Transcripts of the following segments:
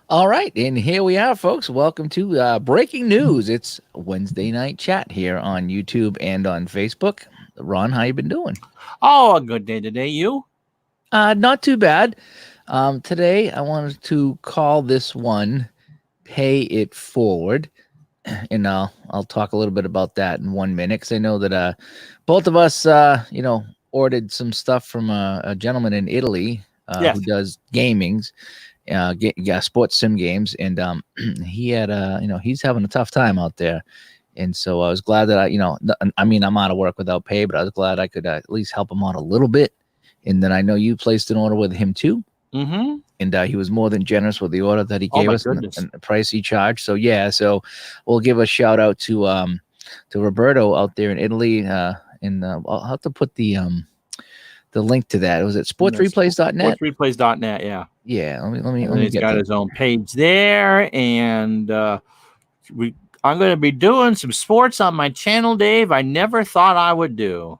All right, and here we are, folks. Welcome to Breaking News. It's Wednesday night chat here on YouTube and on Facebook. Ron, how you been doing? Oh, a good day today. You? Not too bad. Today, I wanted to call this one "Pay It Forward," and I'll talk a little bit about that in 1 minute because I know that both of us, ordered some stuff from a gentleman in Italy Yes. who does gamings. Sports sim games, and he had he's having a tough time out there, and so I was glad that I'm out of work without pay, but I was glad I could at least help him out a little bit. And then I know you placed an order with him too, Mm-hmm. and he was more than generous with the order that he Oh, gave my us and goodness. the price he charged. So yeah, so we'll give a shout out to Roberto out there in Italy, and I'll have to put the link to that. Was it sportsreplays.net? Sportsreplays.net, yeah. Yeah, let And me he's get got the, his own page there. And I'm going to be doing some sports on my channel, Dave. I never thought I would do.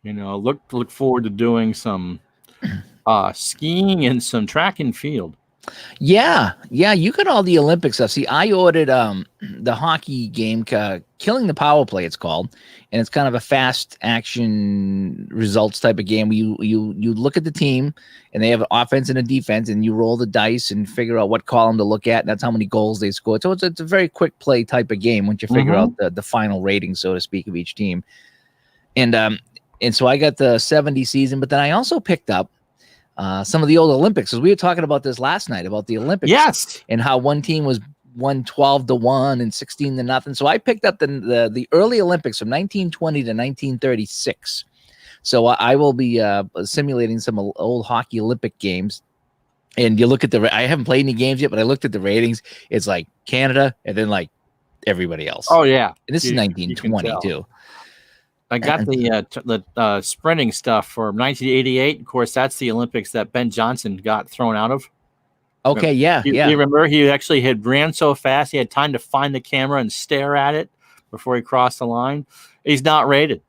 Look forward to doing some skiing and some track and field. Yeah, you got all the Olympic stuff. See, I ordered the hockey game, Killing the Power Play, it's called, and it's kind of a fast action results type of game where you look at the team and they have an offense and a defense, and you roll the dice and figure out what column to look at, and that's how many goals they scored. So it's a very quick play type of game once you figure out the final rating, so to speak, of each team. And so I got the 70 season, but then I also picked up some of the old Olympics, because we were talking about this last night about the Olympics, Yes, and how one team won 12-1 and 16-0. So I picked up the early Olympics from 1920 to 1936. So I will be simulating some old hockey Olympic games. And you look at I haven't played any games yet, but I looked at the ratings. It's like Canada and then like everybody else. Oh, yeah. And this is 1920 too. I got the sprinting stuff for 1988. Of course, that's the Olympics that Ben Johnson got thrown out of. Okay, yeah. You remember he actually had ran so fast he had time to find the camera and stare at it before he crossed the line. He's not rated.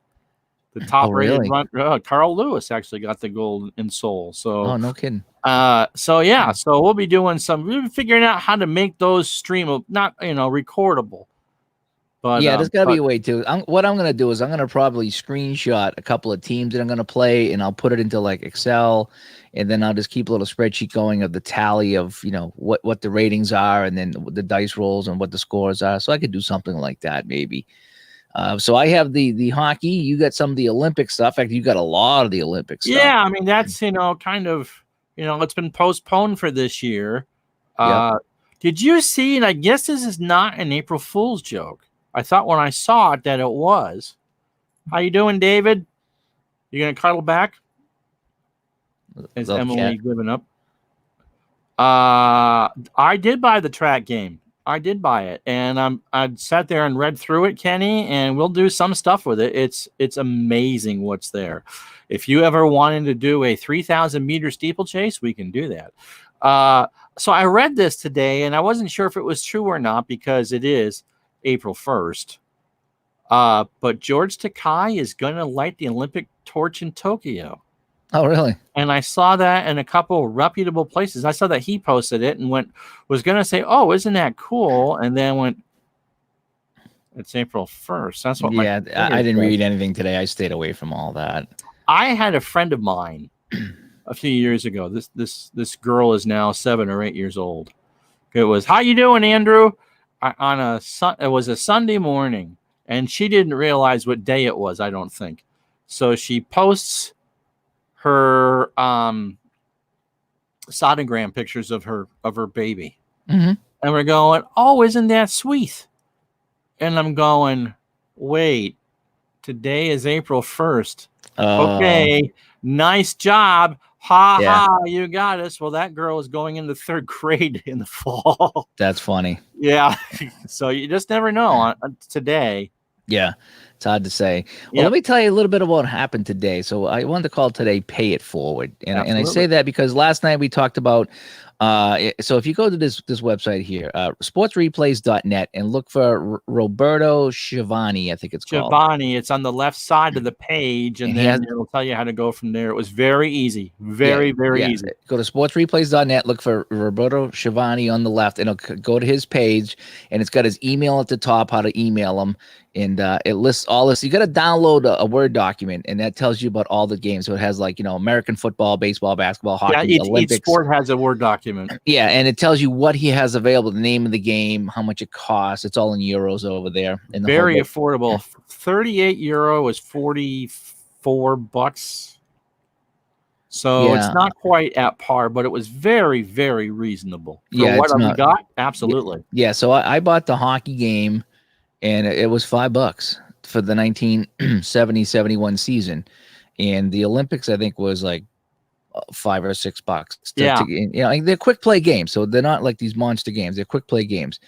The top rated run, Carl Lewis actually got the gold in Seoul. So no kidding. So we'll be doing we'll be figuring out how to make those not recordable. But, yeah, there's got to be a way to. What I'm going to do is I'm going to probably screenshot a couple of teams that I'm going to play, and I'll put it into like Excel, and then I'll just keep a little spreadsheet going of the tally of what the ratings are, and then the dice rolls and what the scores are. So I could do something like that maybe. So I have the hockey. You got some of the Olympic stuff. In fact, you got a lot of the Olympic stuff. Yeah, I mean that's kind of it's been postponed for this year. Did you see? And I guess this is not an April Fool's joke. I thought when I saw it that it was. How you doing, David? You gonna cuddle back? Is Emily giving up? I did buy the track game. I did buy it, and I sat there and read through it, Kenny, and we'll do some stuff with it. It's amazing what's there. If you ever wanted to do a 3,000 meter steeplechase, we can do that. So I read this today, and I wasn't sure if it was true or not because it is April 1st. But George Takei is going to light the Olympic torch in Tokyo. Oh, really? And I saw that in a couple reputable places. I saw that he posted it and was going to say, "Oh, isn't that cool?" And then went, "It's April 1st." That's what. Yeah, I didn't read anything today. I stayed away from all that. I had a friend of mine a few years ago. This girl is now 7 or 8 years old. It was, "How you doing, Andrew?" It was a Sunday morning, and she didn't realize what day it was. I don't think so. She posts her sonogram pictures of her baby, and we're going, "Oh, isn't that sweet?" And I'm going, "Wait, today is April 1st. Okay, nice job. Ha, you got us." Well, that girl is going into 3rd grade in the fall. That's funny. Yeah. So you just never know today. Yeah, it's hard to say. Well, let me tell you a little bit about what happened today. So I wanted to call today Pay It Forward. And I say that because last night we talked about So if you go to this website here, sportsreplays.net, and look for Roberto Schiavone, I think it's called. Giovanni, it's on the left side of the page, and And he then has- it'll tell you how to go from there. It was very easy. Very easy. Go to sportsreplays.net, look for Roberto Schiavone on the left, and it'll go to his page, and it's got his email at the top, how to email him, and it lists all this. You got to download a Word document, and that tells you about all the games. So it has, like, American football, baseball, basketball, hockey, Yeah, each Olympics. sport has a Word document. Yeah, and it tells you what he has available, the name of the game, how much it costs. It's all in euros over there. And Very affordable. 38 euro is $44. So it's not quite at par, but it was very, very reasonable. For what we got, absolutely. Yeah, so I bought the hockey game, and it was $5 for the 1970-71 season. And the Olympics, I think, was like $5 or $6. They're quick play games, so they're not like these monster games. They're quick play games.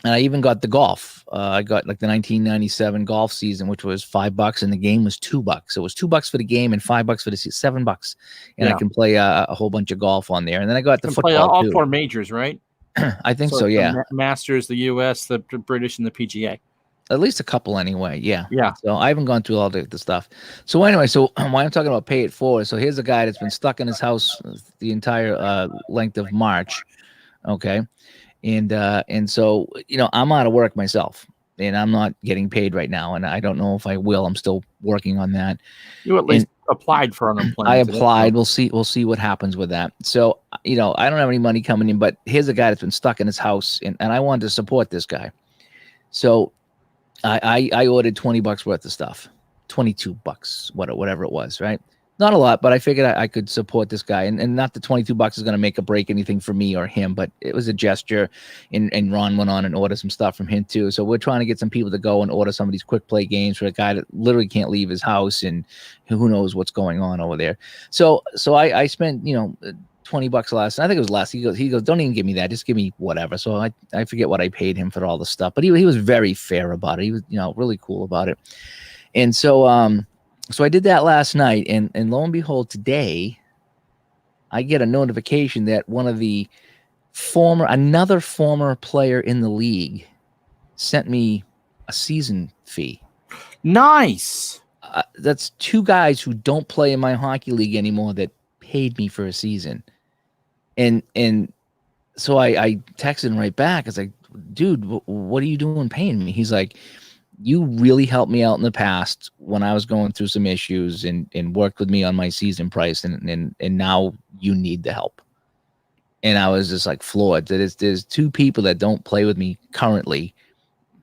And I even got the golf. I got like the 1997 golf season, which was $5, and the game was $2. So it was $2 for the game and $5 for the season, $7. And I can play a whole bunch of golf on there. And then I got the football. Play all 4 majors, right? I think so. Yeah. The Masters, the US, the British, and the PGA. At least a couple anyway. Yeah. Yeah. So I haven't gone through all the stuff. So anyway, so why I'm talking about pay it forward. So here's a guy that's been stuck in his house the entire length of March. Okay. And so, I'm out of work myself, and I'm not getting paid right now. And I don't know if I will. I'm still working on that. You at least applied for unemployment. I applied. We'll see what happens with that. So, I don't have any money coming in, but here's a guy that's been stuck in his house, and I wanted to support this guy. So I ordered $20 worth of stuff, $22, whatever it was, right? Not a lot, but I figured I could support this guy, and not the $22 is going to make or break anything for me or him, but it was a gesture. And Ron went on and ordered some stuff from him too. So we're trying to get some people to go and order some of these quick play games for a guy that literally can't leave his house, and who knows what's going on over there. So I spent $20 less. I think it was less. He goes, don't even give me that. Just give me whatever. So I forget what I paid him for all the stuff, but he was very fair about it. He was really cool about it. And so So I did that last night, and lo and behold, today I get a notification that another former player in the league sent me a season fee. Nice. That's 2 guys who don't play in my hockey league anymore that paid me for a season. And so I texted him right back. I was like, dude, what are you doing paying me? He's like, you really helped me out in the past when I was going through some issues, and worked with me on my season price, and now you need the help. And I was just like floored that there's 2 people that don't play with me currently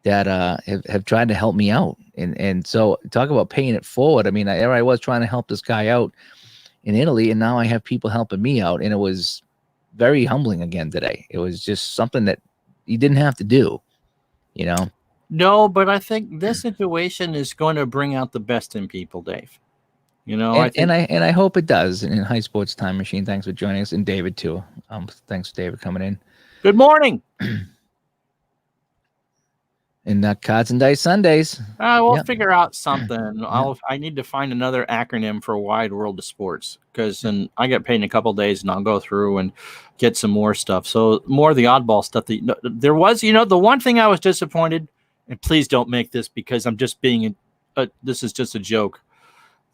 that have tried to help me out. And so talk about paying it forward. I mean, there I was trying to help this guy out in Italy, and now I have people helping me out. And it was very humbling again today. It was just something that you didn't have to do, No, but I think this situation is going to bring out the best in people, Dave. I hope it does. And in High Sports Time Machine, thanks for joining us, and David too. Thanks for David coming in. Good morning. And Cards and Dice Sundays. We'll figure out something. I need to find another acronym for Wide World of Sports, because then I get paid in a couple of days, and I'll go through and get some more stuff. So more of the oddball stuff. There was, the one thing I was disappointed. And please don't make this, because I'm just being this is just a joke.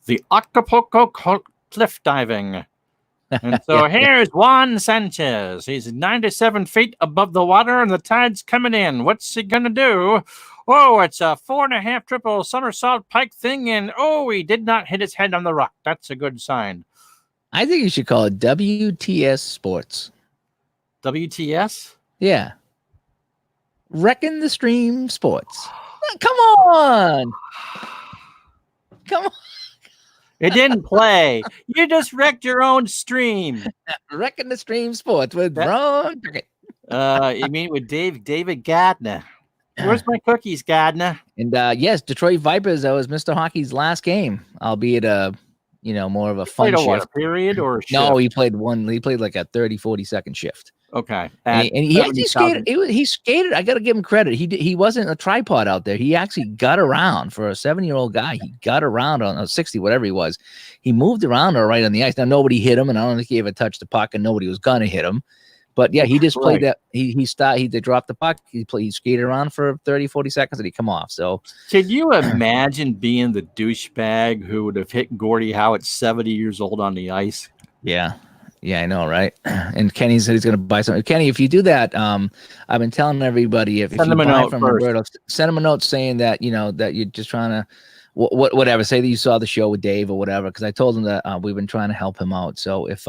The Acapulco cliff diving. And so here's Juan Sanchez. He's 97 feet above the water, and the tide's coming in. What's he going to do? Oh, it's a 4.5 triple somersault pike thing, and he did not hit his head on the rock. That's a good sign. I think you should call it WTS Sports. WTS? Yeah. Wrecking the Stream Sports. Come on. It didn't play. You just wrecked your own stream. Wrecking the Stream Sports with Ron. You mean with David Gardner? Where's my cookies, Gardner? And yes, Detroit Vipers. That was Mr. Hockey's last game, albeit more of a fun shift. Period or shift? No, he played like a 30, 40 second shift. Okay. And he actually skated. He skated. I got to give him credit. He wasn't a tripod out there. He actually got around for a 7-year-old guy. He got around on a 60, whatever he was. He moved around all right on the ice. Now nobody hit him, and I don't think he ever touched the puck, and nobody was gonna hit him. But yeah, he just played that. They dropped the puck. He skated around for 30, 40 seconds, and he come off. So can you imagine being the douchebag who would have hit Gordie Howe at 70 years old on the ice? Yeah. Yeah, I know, right? And Kenny said he's going to buy something. Kenny, if you do that, I've been telling everybody if you buy from Roberto, send him a note saying that that you're just trying to whatever. Say that you saw the show with Dave or whatever, because I told him that we've been trying to help him out. So if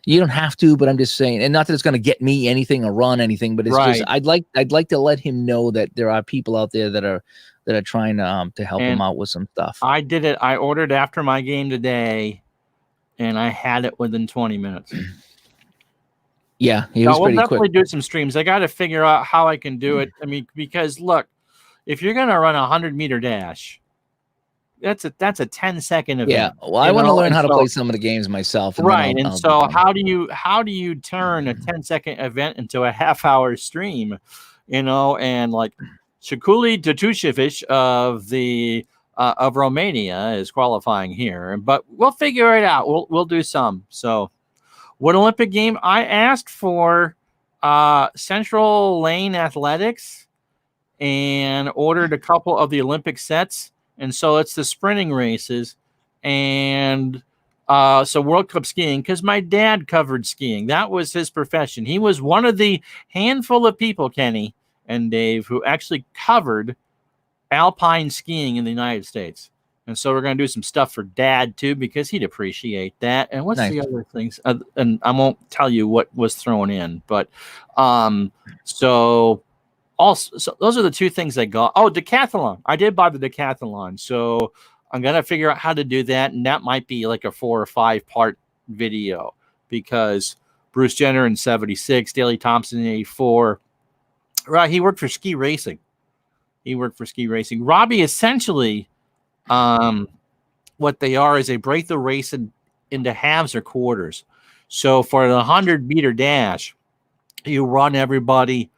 you don't have to, but I'm just saying, and not that it's going to get me anything or run anything, but it's just I'd like to let him know that there are people out there that are trying to help him out with some stuff. I did it. I ordered after my game today. And I had it within 20 minutes. Yeah, we'll definitely do some streams. I got to figure out how I can do it. I mean, because look, if you're going to run a 100-meter dash, that's a 10-second event. Yeah, well, I want to learn how to play some of the games myself. Right, and so how do you turn a 10-second event into a half-hour stream? And like Shakuli Tutushevich of Romania is qualifying here, but we'll figure it out. We'll do some. So, what Olympic game? I asked for Central Lane Athletics and ordered a couple of the Olympic sets, and so it's the sprinting races and so World Cup skiing, because my dad covered skiing. That was his profession. He was one of the handful of people, Kenny and Dave, who actually covered alpine skiing in the United States. And so we're going to do some stuff for Dad too, because he'd appreciate that. And what's the other things? And I won't tell you what was thrown in, but so those are the two things I got. Oh, decathlon. I did buy the decathlon. So I'm going to figure out how to do that. And that might be like a 4 or 5 part video, because Bruce Jenner in 76, Daley Thompson in 84. Right. He worked for ski racing. Robbie, essentially, what they are is they break the race into halves or quarters. So for the 100-meter dash, you run everybody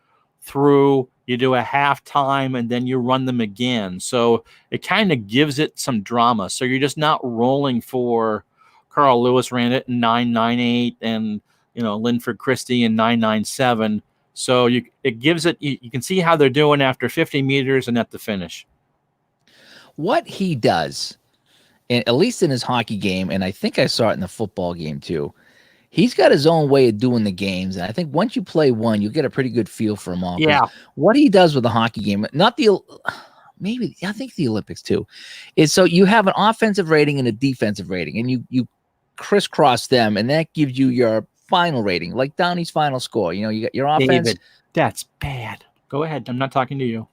through, you do a half time, and then you run them again. So it kind of gives it some drama. So you're just not rolling for Carl Lewis ran it in 9.98 and Linford Christie in 9.97. So it gives it, you can see how they're doing after 50 meters and at the finish. What he does, and at least in his hockey game, and I think I saw it in the football game too, he's got his own way of doing the games. And I think once you play one, you get a pretty good feel for them all. Yeah. What he does with the hockey game, I think the Olympics too, is so you have an offensive rating and a defensive rating, and you crisscross them, and that gives you your final rating, like Downey's final score. You got your offense. David, that's bad. Go ahead. I'm not talking to you.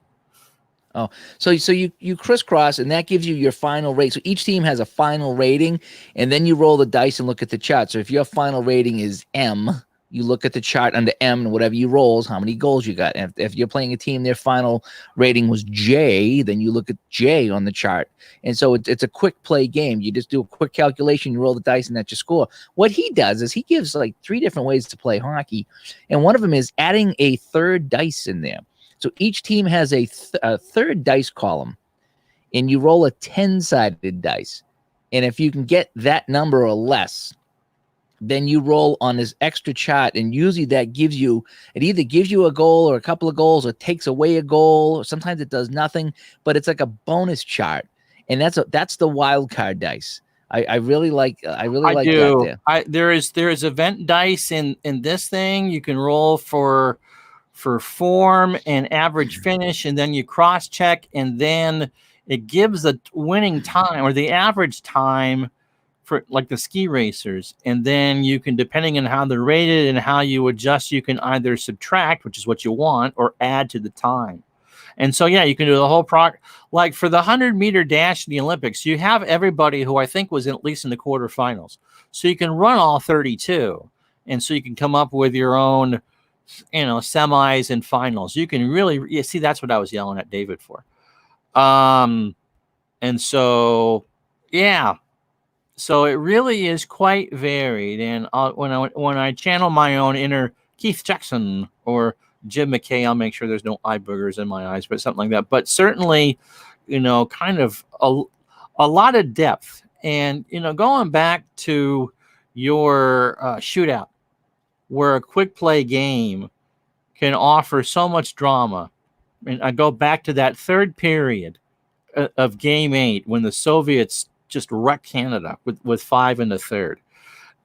Oh, so you crisscross, and that gives you your final rate. So each team has a final rating, and then you roll the dice and look at the chart. So if your final rating is M, you look at the chart under M, and whatever you roll is how many goals you got. And if you're playing a team, their final rating was J, then you look at J on the chart. And so it's a quick play game. You just do a quick calculation, you roll the dice, and that's your score. What he does is he gives like 3 different ways to play hockey, and one of them is adding a third dice in there. So each team has a third dice column, and you roll a 10-sided dice. And if you can get that number or less, then you roll on this extra chart, and usually that either gives you a goal or a couple of goals, or takes away a goal, or sometimes it does nothing, but it's like a bonus chart. And that's the wild card dice. I really like that there. There is event dice in this thing. You can roll for form and average finish, and then you cross check, and then it gives the winning time or the average time for like the ski racers. And then you can, depending on how they're rated and how you adjust, you can either subtract, which is what you want, or add to the time. And so, yeah, you can do the whole like for the 100-meter dash in the Olympics, you have everybody who I think was at least in the quarterfinals. So you can run all 32. And so you can come up with your own, semis and finals. You can really see, that's what I was yelling at David for. And so, yeah. So it really is quite varied. And when I channel my own inner Keith Jackson or Jim McKay. I'll make sure there's no eye boogers in my eyes, but something like that. But certainly, kind of a lot of depth. And, going back to your shootout, where a quick play game can offer so much drama. And I go back to that third period of Game 8 when the Soviets just wrecked Canada with 5 in the third.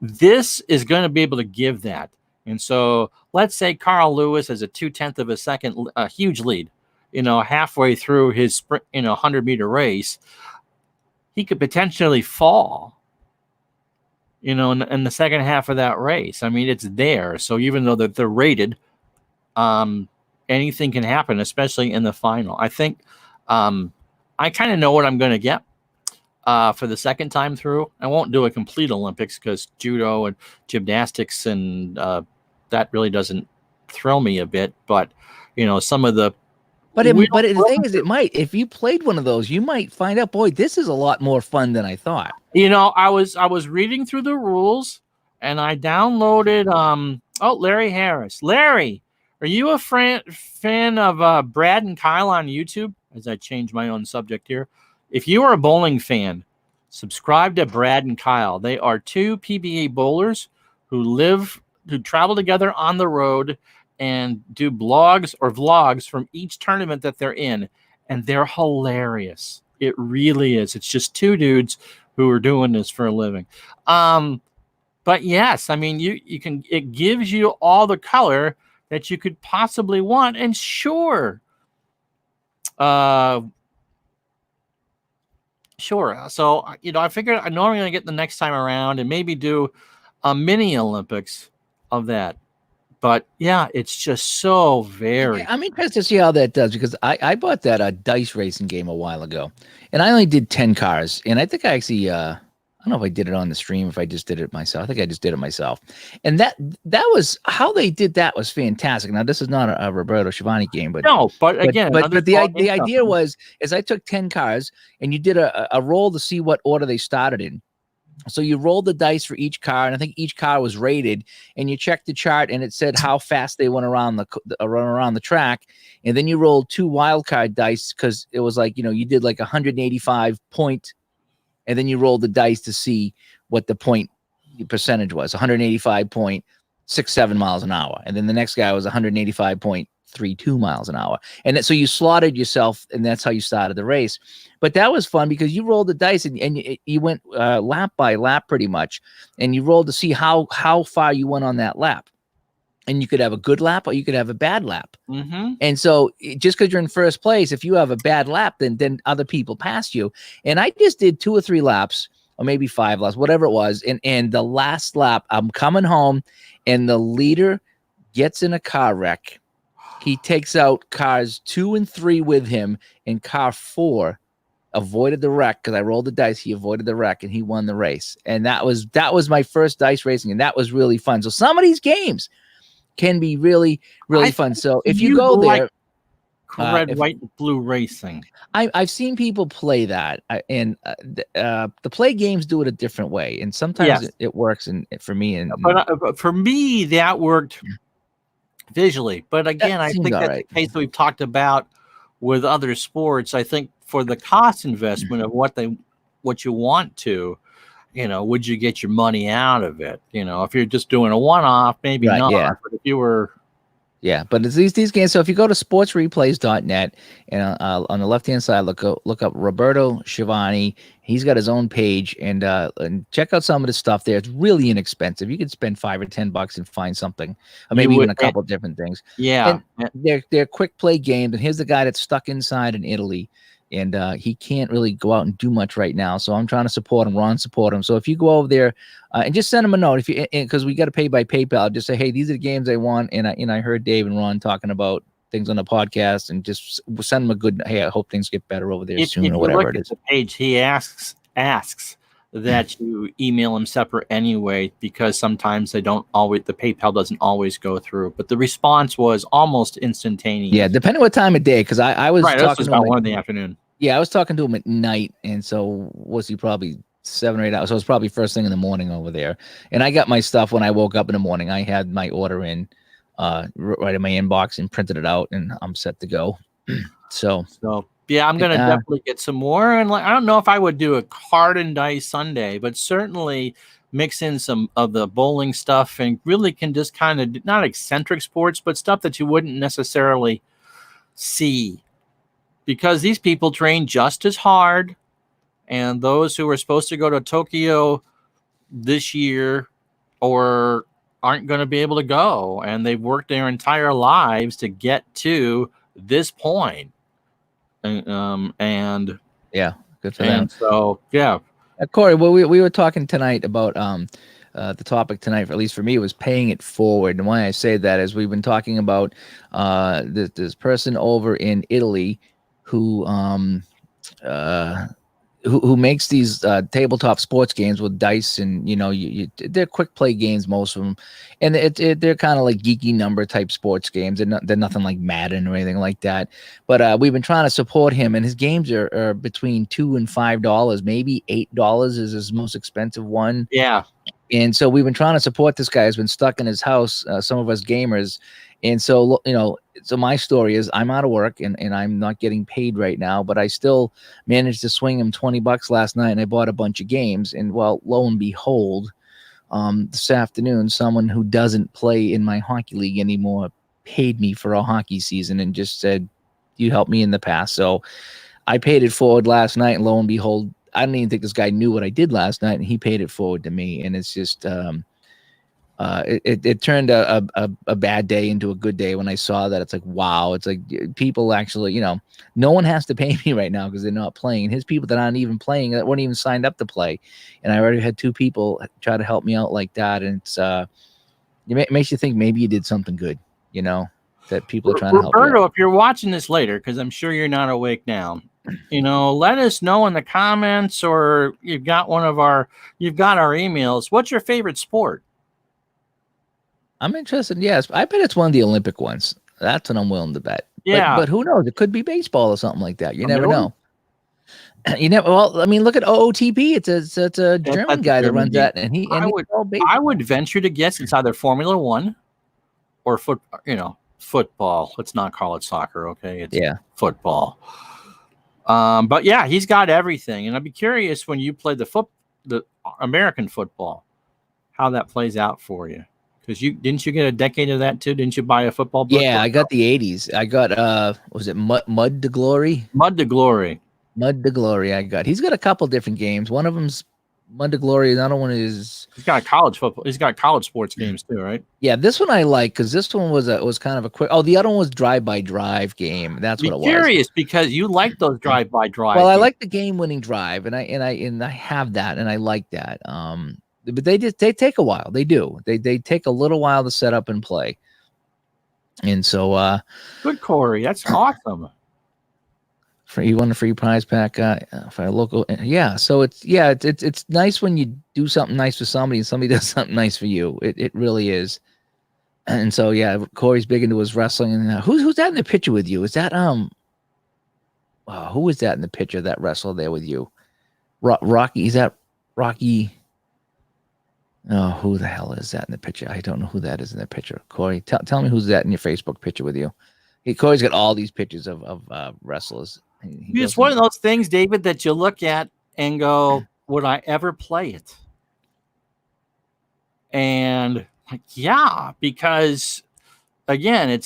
This is going to be able to give that. And so let's say Carl Lewis has a 0.2 of a second, a huge lead, halfway through his sprint, 100-meter race. He could potentially fall, in the second half of that race. I mean, it's there. So even though they're rated, anything can happen, especially in the final. I think I kind of know what I'm going to get for the second time through. I won't do a complete Olympics because judo and gymnastics and that really doesn't thrill me a bit. But, some of the But the thing is, it might. If you played one of those, you might find out, boy, this is a lot more fun than I thought. I was reading through the rules, and I downloaded. Larry Harris. Larry, are you a fan of Brad and Kyle on YouTube? As I change my own subject here, if you are a bowling fan, subscribe to Brad and Kyle. They are 2 PBA bowlers who travel together on the road and do blogs or vlogs from each tournament that they're in, and they're hilarious. It really is. It's just 2 dudes who are doing this for a living. But yes, I mean, it gives you all the color that you could possibly want. And sure. Sure. So, I figured I know I'm going to get the next time around and maybe do a mini Olympics of that. But yeah, it's just so very. Yeah, I'm interested to see how that does because I bought that dice racing game a while ago, and I only did 10 cars, and I think I actually I don't know if I did it on the stream, if I just did it myself. I think I just did it myself, and that was how they did that was fantastic. Now this is not a Roberto Schiavone game, but no, but again, but the idea was I took 10 cars and you did a roll to see what order they started in. So you rolled the dice for each car, and I think each car was rated, and you checked the chart, and it said how fast they went around the track, and then you rolled 2 wild card dice because it was like you did like 185 point, and then you rolled the dice to see what the point percentage was, 185.67 miles an hour, and then the next guy was 185.32 miles an hour, and so you slotted yourself, and that's how you started the race. But that was fun because you rolled the dice and you went lap by lap pretty much, and you rolled to see how far you went on that lap. And you could have a good lap or you could have a bad lap. Mm-hmm. And so just because you're in first place, if you have a bad lap, then other people pass you. And I just did 2 or 3 laps or maybe 5 laps, whatever it was. And the last lap, I'm coming home and the leader gets in a car wreck. He takes out cars 2 and 3 with him, and car 4 avoided the wreck because I rolled the dice. He avoided the wreck and he won the race. And that was my first dice racing, and that was really fun. So some of these games can be really, really fun. So if you go there, red, white, and blue racing. I've seen people play that, and the play games do it a different way, and sometimes it works. And for me, but for me, that worked visually. But again, I think that's the case that we've talked about with other sports. I think for the cost investment of what you want to, would you get your money out of it? If you're just doing a one-off, maybe not. Yeah. But if you were, but it's these games. So if you go to sportsreplays.net and on the left-hand side, look up Roberto Schiavone. He's got his own page, and check out some of the stuff there. It's really inexpensive. You could spend $5 or $10 and find something, or maybe even a couple of different things. Yeah, and they're quick play games. And here's the guy that's stuck inside in Italy, and he can't really go out and do much right now. So I'm trying to support him. Ron, support him. So if you go over there and just send him a note, because we got to pay by PayPal, just say, hey, these are the games I want. And I heard Dave and Ron talking about things on the podcast, and just send them a good, hey, I hope things get better over there soon, or whatever it is. The page, he asks that you email him separate anyway, because sometimes the PayPal doesn't always go through, but the response was almost instantaneous. Yeah, depending what time of day, because I was talking about 1 in the afternoon. Yeah, I was talking to him at night, and so was he probably 7 or 8 hours? So it was probably first thing in the morning over there. And I got my stuff when I woke up in the morning. I had my order in right in my inbox and printed it out, and I'm set to go. So yeah, I'm gonna definitely get some more. And I don't know if I would do a card and dice Sunday, but certainly mix in some of the bowling stuff and really can just kind of not eccentric sports, but stuff that you wouldn't necessarily see, because these people train just as hard. And those who are supposed to go to Tokyo this year or aren't going to be able to go, and they've worked their entire lives to get to this point. And yeah, good for them. So yeah, Corey, well, we were talking tonight about the topic tonight, at least for me, was paying it forward. And why I say that is we've been talking about this person over in Italy who makes these tabletop sports games with dice, and they're quick play games, most of them, and they're kind of like geeky number type sports games. They're nothing like Madden or anything like that. But we've been trying to support him, and his games are between $2 and $5, maybe $8 is his most expensive one. Yeah. And so we've been trying to support this guy who's been stuck in his house, some of us gamers. And so, so my story is I'm out of work and I'm not getting paid right now, but I still managed to swing him $20 last night, and I bought a bunch of games. And well, lo and behold, this afternoon, someone who doesn't play in my hockey league anymore paid me for a hockey season and just said, you helped me in the past. So I paid it forward last night, and lo and behold, I don't even think this guy knew what I did last night, and he paid it forward to me. And it's just, it turned a bad day into a good day when I saw that. It's like, wow, it's like people actually, no one has to pay me right now because they're not playing. And his people that aren't even playing, that weren't even signed up to play. And I already had 2 people try to help me out like that. And it's, it makes you think maybe you did something good, that people are trying to help you. Roberto, if you're watching this later, because I'm sure you're not awake now, let us know in the comments, or you've got our emails. What's your favorite sport? I'm interested. Yes, I bet it's one of the Olympic ones. That's what I'm willing to bet. Yeah, but who knows? It could be baseball or something like that. You never know. You never. Well, I mean, look at OOTP. It's a German guy that runs that, and I would venture to guess it's either Formula One or football. Let's not call it soccer. Okay, it's football. But yeah, he's got everything, and I'd be curious when you play the American football, how that plays out for you. Because didn't you get a decade of that too? Didn't you buy a football book? Yeah, I got the 80s. I got was it Mud to Glory? Mud to Glory. Mud to Glory. I got. He's got a couple different games. One of them's Mud to Glory. Another one is. He's got college football. He's got college sports games too, right? Yeah, this one I like because this one was kind of a quick. Oh, the other one was Drive by Drive game. That's what it was. Curious because you like those Drive by Drive. Well, I like the game winning drive, and I have that, and I like that. But they take a while. They do. They take a little while to set up and play. And so good, Corey. That's awesome. You won a free prize pack for a local. Yeah. So it's nice when you do something nice for somebody and somebody does something nice for you. It really is. And so Corey's big into his wrestling. And who's that in the picture with you? Is that who is that in the picture, that wrestler there with you? Rocky? Is that Rocky? Oh, who the hell is that in the picture? I don't know who that is in the picture. Corey, tell me who's that in your Facebook picture with you. Corey's got all these pictures of wrestlers. It's one of those things, David, that you look at and go, would I ever play it? And because again,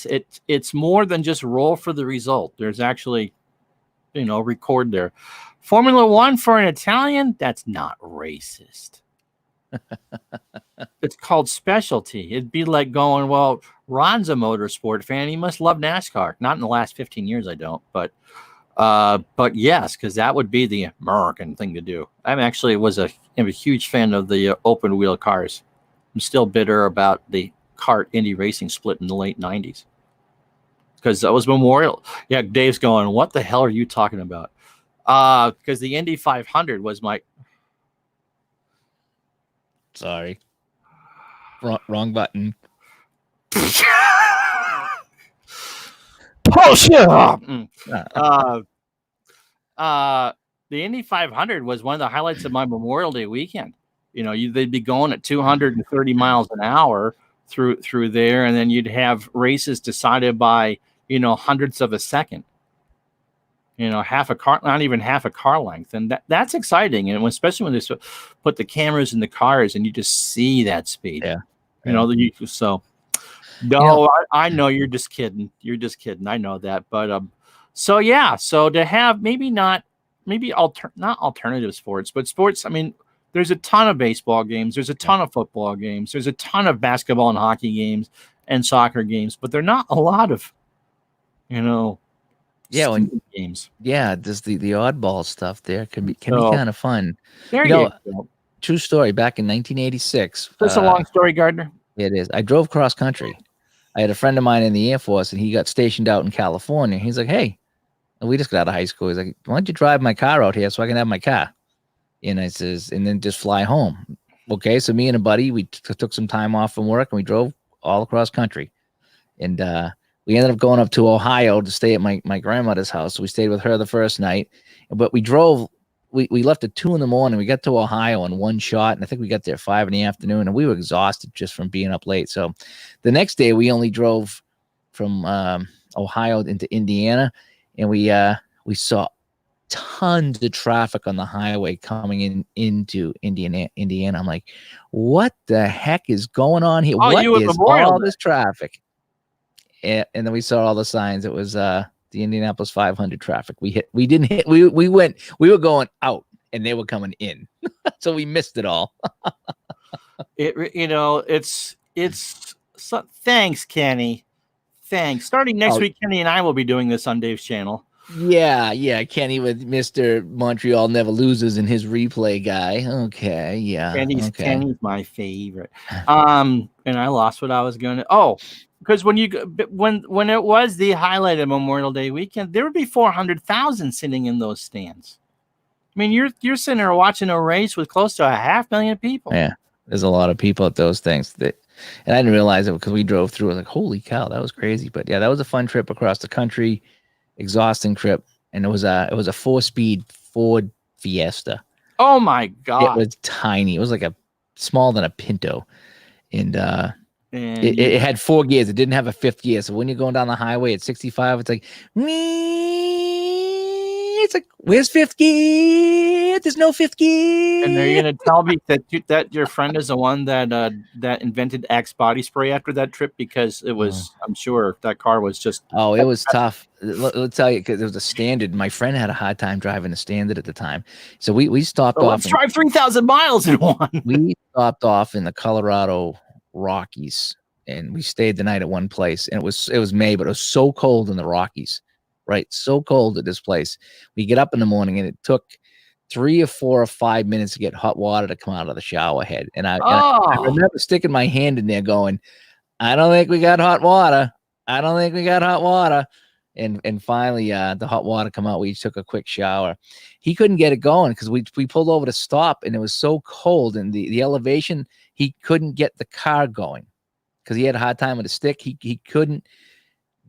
it's more than just roll for the result. There's actually, record there. Formula One for an Italian, that's not racist. It's called specialty. It'd be like going, well, Ron's a motorsport fan. He must love NASCAR. Not in the last 15 years, I don't. But yes, because that would be the American thing to do. I actually am a huge fan of the open wheel cars. I'm still bitter about the kart Indy racing split in the late 90s. Because that was Memorial. Yeah, Dave's going, what the hell are you talking about? Because the Indy 500 was my... Sorry. Wrong button. Bullshit. The Indy 500 was one of the highlights of my Memorial Day weekend. They'd be going at 230 miles an hour through there, and then you'd have races decided by hundredths of a second. Half a car, not even half a car length, and that's exciting. And especially when they put the cameras in the cars, and you just see that speed. Yeah. So. No, I know you're just kidding. You're just kidding. I know that, but so yeah. So to have not alternative sports, but sports. I mean, there's a ton of baseball games. There's a ton of football games. There's a ton of basketball and hockey games and soccer games, but they're not a lot of, games. Yeah, just the oddball stuff there can be kind of fun. There you go. True story. Back in 1986. That's a long story, Gardner. It is. I drove cross country. I had a friend of mine in the Air Force, and he got stationed out in California. He's like, "Hey," and we just got out of high school. He's like, "Why don't you drive my car out here so I can have my car?" And I says, "And then just fly home." Okay, so me and a buddy, we took some time off from work, and we drove all across country. And we ended up going up to Ohio to stay at my grandmother's house. So we stayed with her the first night, but we drove. We left at 2 a.m. We got to Ohio in one shot, and I think we got there 5 p.m, and we were exhausted just from being up late. So the next day we only drove from Ohio into Indiana, and we saw tons of traffic on the highway coming into Indiana. I'm like, what the heck is going on here? What is all this traffic? And then we saw all the signs. It was the Indianapolis 500 traffic. We were going out and they were coming in. So we missed it all. Thanks, Kenny. Thanks. Starting next week, Kenny and I will be doing this on Dave's channel. Yeah. Kenny with Mr. Montreal Never Loses and his replay guy. Okay, yeah. Kenny's my favorite. And I lost what I was going to. Because when it was the highlight of Memorial Day weekend, there would be 400,000 sitting in those stands. I mean, you're sitting there watching a race with close to 500,000 people. Yeah, there's a lot of people at those things. And I didn't realize it because we drove through. I was like, holy cow, that was crazy. But yeah, that was a fun trip across the country, exhausting trip. And it was a 4-speed Ford Fiesta. Oh my God. It was tiny. It was like smaller than a Pinto. And it had 4 gears. It didn't have a 5th gear. So when you're going down the highway at 65, it's like, it's like, where's 5th gear? There's no 5th gear. And are you going to tell me that your friend is the one that invented Axe body spray after that trip? Because it was, I'm sure that car was just. Oh, it was tough. Let's tell you, because it was a Standard. My friend had a hard time driving a Standard at the time. So we stopped off. Let's drive 3,000 miles in one. We stopped off in the Colorado Rockies, and we stayed the night at one place, and it was May, but it was so cold in the Rockies, right? So cold at this place. We get up in the morning, and it took 3 or 4 or 5 minutes to get hot water to come out of the shower head. And I remember sticking my hand in there going, I don't think we got hot water. And finally, the hot water come out. We each took a quick shower. He couldn't get it going because we pulled over to stop, and it was so cold, and the elevation, he couldn't get the car going because he had a hard time with the stick. He couldn't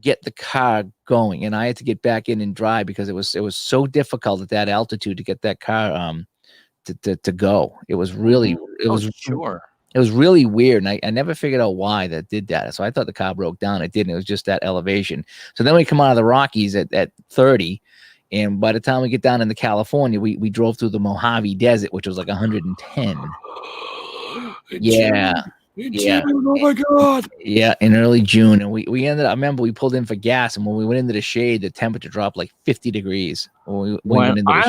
get the car going, and I had to get back in and drive because it was so difficult at that altitude to get that car to go. It was really It was really weird, and I never figured out why that did that. So I thought the car broke down. It didn't. It was just that elevation. So then we come out of the Rockies at 30, and by the time we get down into California, we drove through the Mojave Desert, which was like 110. Yeah. Oh my God. Yeah, in early June, and we ended up. I remember we pulled in for gas, and when we went into the shade, the temperature dropped like 50 degrees. When I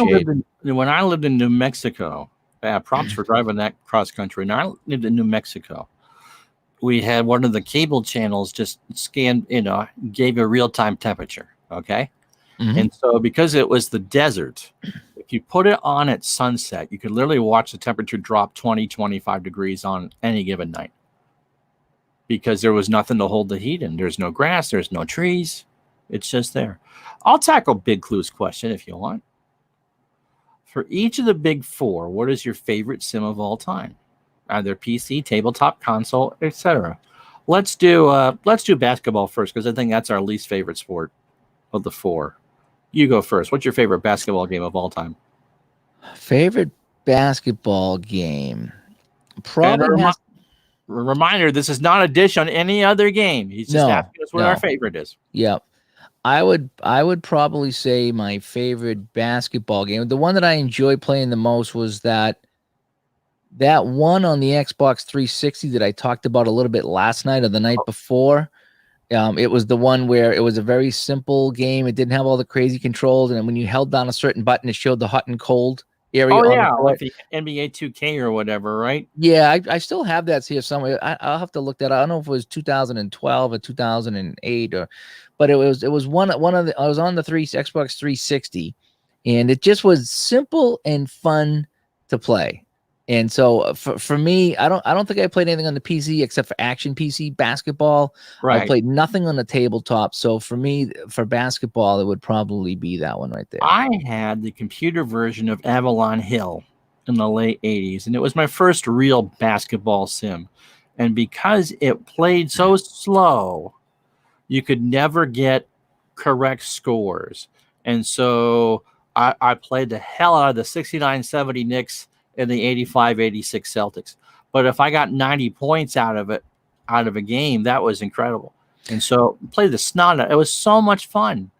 lived in New Mexico. Props for driving that cross country. Now I lived in New Mexico. We had one of the cable channels just scanned, gave a real-time temperature. Okay. Mm-hmm. And so because it was the desert, if you put it on at sunset, you could literally watch the temperature drop 20, 25 degrees on any given night because there was nothing to hold the heat in. There's no grass. There's no trees. It's just there. I'll tackle Big Clue's question if you want. For each of the big four, what is your favorite sim of all time? Either PC, tabletop, console, etc. Let's do basketball first because I think that's our least favorite sport of the four. You go first. What's your favorite basketball game of all time? Favorite basketball game? Probably. reminder: this is not a dish on any other game. He's just No, asking us what our no. favorite is. Yeah. I would probably say my favorite basketball game, the one that I enjoy playing the most, was that one on the Xbox 360 that I talked about a little bit last night or the night before. It was the one where it was a very simple game. It didn't have all the crazy controls, and when you held down a certain button, it showed the hot and cold area Oh on yeah, the like court. the NBA 2K or whatever, right? Yeah, I still have that here somewhere. I'll have to look that up. I don't know if it was 2012 or 2008, but it was one of the. I was on the Xbox 360, and it just was simple and fun to play. And so for me, I don't think I played anything on the PC except for Action PC basketball. I Right. played nothing on the tabletop. So for me, for basketball, it would probably be that one right there. I had the computer version of Avalon Hill in the late 80s, and it was my first real basketball sim. And because it played so slow, you could never get correct scores. And so I played the hell out of the 69-70 Knicks and the 85-86 Celtics. But if I got 90 points out of a game, that was incredible. And so played the snot. It was so much fun.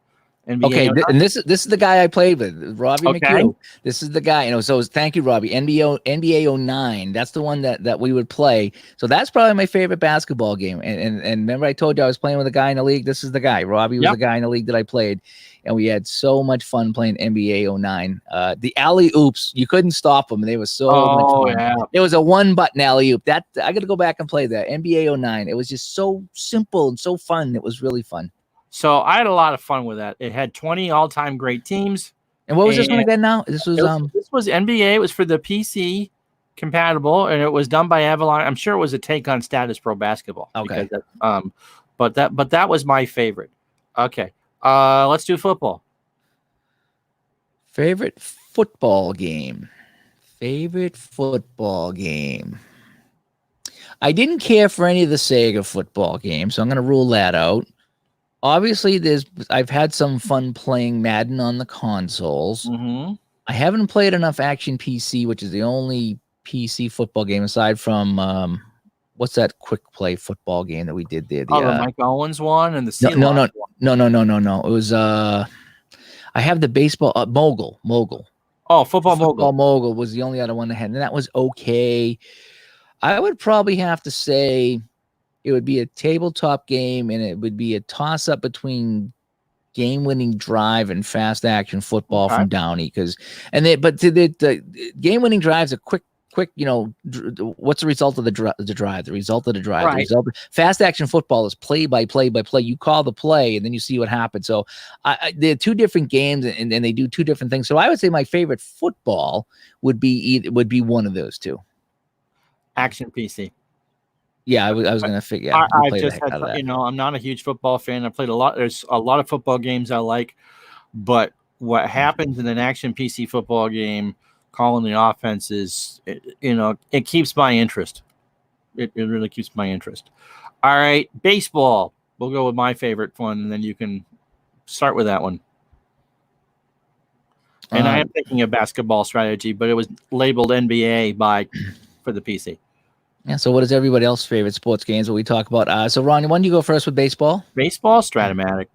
Okay, and this is the guy I played with, Robbie McHugh. This is the guy, So thank you, Robbie. NBA 09. That's the one that we would play. So that's probably my favorite basketball game. And remember, I told you I was playing with a guy in the league. This is the guy. Robbie was the guy in the league that I played, and we had so much fun playing NBA 09. The alley oops, you couldn't stop them. They were so much fun. Yeah. It was a one-button alley oop. That I got to go back and play that NBA 09. It was just so simple and so fun. It was really fun. So I had a lot of fun with that. It had 20 all-time great teams. And what was this one again now? This was NBA. It was for the PC compatible, and it was done by Avalon. I'm sure it was a take on Status Pro Basketball. Okay. Because but that was my favorite. Okay. Let's do football. Favorite football game. Favorite football game. I didn't care for any of the Sega football games, so I'm going to rule that out. Obviously, I've had some fun playing Madden on the consoles. Mm-hmm. I haven't played enough Action PC, which is the only PC football game aside from what's that quick play football game that we did there? The Mike Owens one and the No. It was I have the baseball Mogul. Oh, football Mogul was the only other one I had, and that was okay. I would probably have to say it would be a tabletop game, and it would be a toss-up between game-winning drive and fast action football from Downey. But the game-winning drive is a quick. What's the result of the drive? The result of the drive. Right. Fast action football is play by play. You call the play, and then you see what happens. So they're two different games, and they do two different things. So I would say my favorite football would be one of those two. Action PC. Yeah, I was going to figure. I just had, I'm not a huge football fan. I played a lot. There's a lot of football games I like, but what happens in an Action PC football game, calling the offense is, it keeps my interest. It really keeps my interest. All right, baseball. We'll go with my favorite one, and then you can start with that one. And I am thinking of basketball strategy, but it was labeled NBA for the PC. Yeah. So, what is everybody else's favorite sports games? What we talk about? So, Ron, why don't you go first with baseball? Baseball, Stratomatic.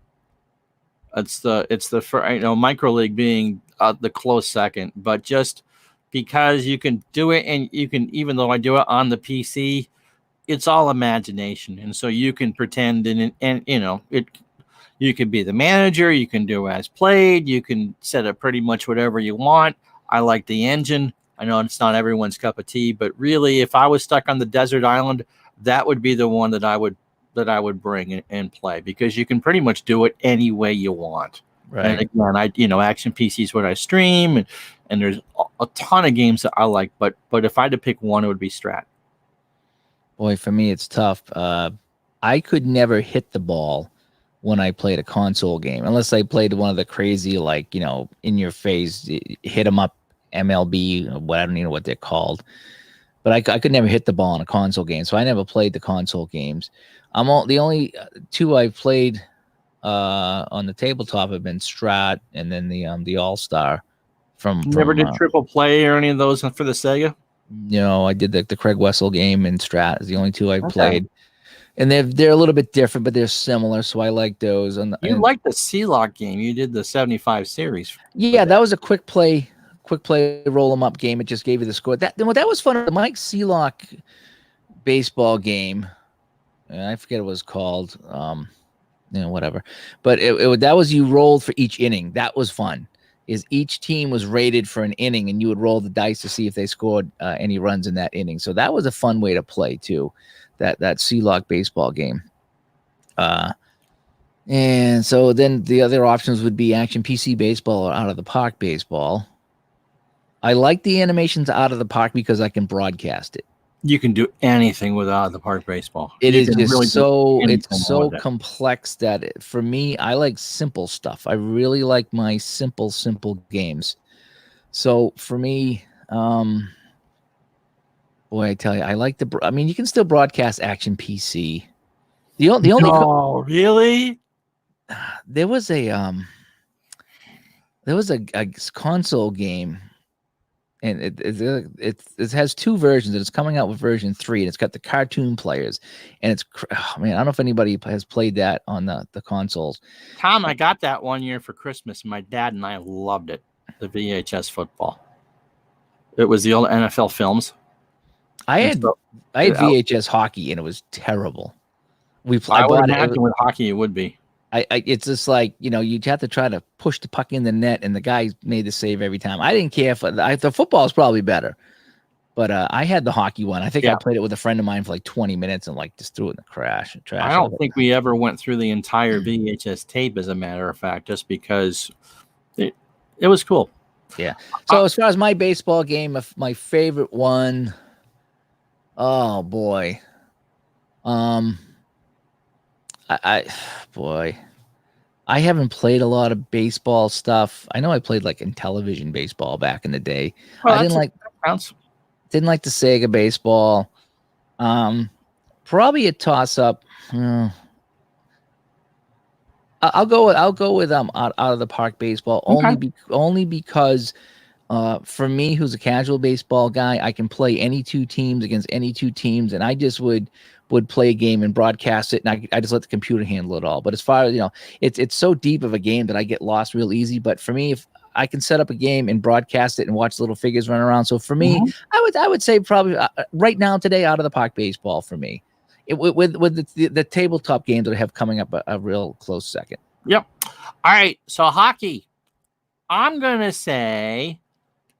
It's the Micro League being the close second, but just because you can do it, and you can, even though I do it on the PC, it's all imagination, and so you can pretend and you can be the manager, you can do as played, you can set up pretty much whatever you want. I like the engine. I know it's not everyone's cup of tea, but really, if I was stuck on the desert island, that would be the one that I would bring and play, because you can pretty much do it any way you want. Right. And again, Action PC is what I stream, and there's a ton of games that I like, but if I had to pick one, it would be Strat. Boy, for me, it's tough. I could never hit the ball when I played a console game, unless I played one of the crazy, in your face, hit 'em up MLB, I don't even know what they're called. But I could never hit the ball on a console game, so I never played the console games. The only two I've played on the tabletop have been Strat and then the All-Star from Never did Triple Play or any of those for the Sega? I did the Craig Wessel game and Strat is the only two I Okay. played. And they're a little bit different, but they're similar, so I like those. You like the C-Lock game. You did the 75 series. Yeah, that was a quick play roll 'em up game. It just gave you the score. That was fun. The Mike Sealock baseball game. I forget what it was called. Whatever. But that was you rolled for each inning. That was fun. Is each team was rated for an inning, and you would roll the dice to see if they scored any runs in that inning. So that was a fun way to play too. That Sealock baseball game. And so then the other options would be Action PC baseball or Out of the Park baseball. I like the animations Out of the Park because I can broadcast it. You can do anything with Out of the Park baseball. It You is can just really do so anything it's so with it. complex that for me, I like simple stuff. I really like my simple games. So for me, boy, I tell you, I like you can still broadcast Action PC. The only really? there was a console game, and it has two versions. It's coming out with version 3, and it's got the cartoon players, and it's I don't know if anybody has played that on the consoles. Tom, I got that one year for Christmas. My dad and I loved it. The VHS football. It was the old NFL films. I had VHS hockey, and it was terrible. I would imagine with hockey it would be. It's just like, you'd have to try to push the puck in the net, and the guy made the save every time. I didn't care for the football is probably better, but I had the hockey one. I think I played it with a friend of mine for like 20 minutes and just threw it in the trash. I don't think we ever went through the entire VHS tape, as a matter of fact, just because it was cool. Yeah. So as far as my baseball game, my favorite one, oh boy, I haven't played a lot of baseball stuff. I know I played in television baseball back in the day. Well, I didn't like the Sega baseball. Probably a toss up. I'll go with out of the park baseball only because for me, who's a casual baseball guy, I can play any two teams against any two teams, and I just would play a game and broadcast it, and I just let the computer handle it all. But as far as it's so deep of a game that I get lost real easy. But for me, if I can set up a game and broadcast it and watch little figures run around, so for me, I would say probably right now today, out of the park baseball for me. With the tabletop games that I have coming up a real close second. Yep. All right. So hockey, I'm gonna say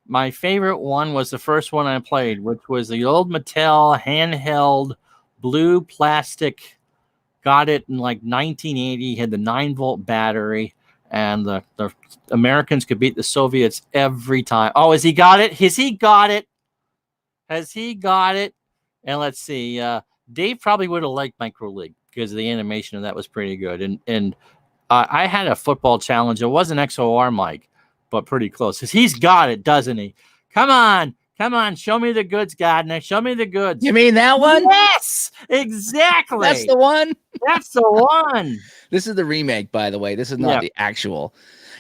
my favorite one was the first one I played, which was the old Mattel handheld blue plastic. Got it in 1980. Had the 9-volt battery, and the Americans could beat the Soviets every time. Oh, has he got it? Has he got it? And let's see. Dave probably would have liked Micro League because the animation of that was pretty good. And I had a football challenge. It wasn't XOR Mike, but pretty close. He's got it, doesn't he? Come on. Show me the goods, Gardner. Show me the goods. You mean that one? Yes, exactly. That's the one. That's the one. This is the remake, by the way. This is not the actual.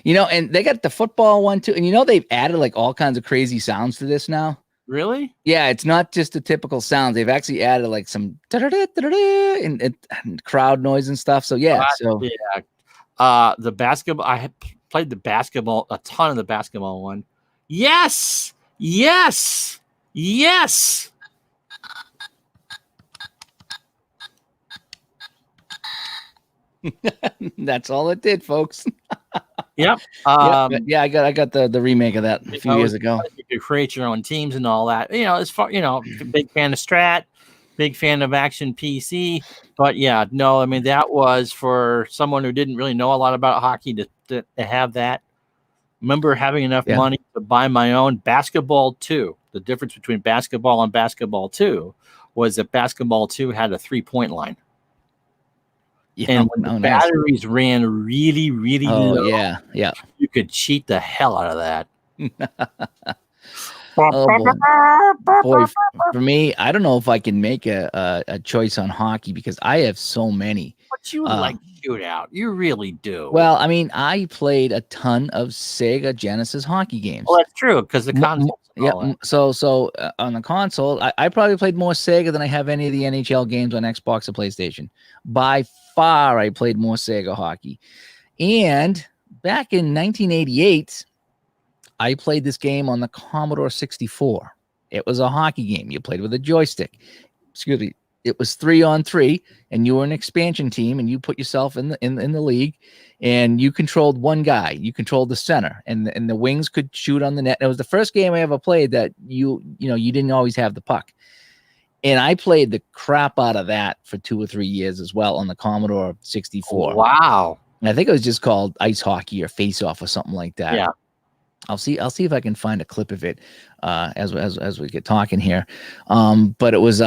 And they got the football one too. And they've added all kinds of crazy sounds to this now. Really? Yeah, it's not just the typical sounds. They've actually added some and crowd noise and stuff. So yeah. The basketball. I had played a ton of the basketball one. Yes. That's all it did, folks. Yep. I got the remake of that a few years ago. You could create your own teams and all that. As far big fan of Strat, big fan of Action PC. But yeah, no, that was for someone who didn't really know a lot about hockey to have that. Remember having enough money to buy my own Basketball 2. The difference between Basketball and Basketball 2 was that Basketball 2 had a 3-point line. Yeah, and when the batteries ran really, really low, you could cheat the hell out of that. Boy, for me, I don't know if I can make a choice on hockey because I have so many. But you like shootout. You really do. Well, I played a ton of Sega Genesis hockey games. Well, that's true because the consoles Yeah. all that. So on the console, I probably played more Sega than I have any of the NHL games on Xbox or PlayStation. By far, I played more Sega hockey. And back in 1988, I played this game on the Commodore 64. It was a hockey game. You played with a joystick. Excuse me. It was 3-on-3, and you were an expansion team, and you put yourself in the league, and you controlled one guy. You controlled the center, and the wings could shoot on the net. It was the first game I ever played that you didn't always have the puck. And I played the crap out of that for 2 or 3 years as well on the Commodore 64. Wow. And I think it was just called ice hockey or face off or something like that. Yeah. I'll see if I can find a clip of it as we get talking here. But it was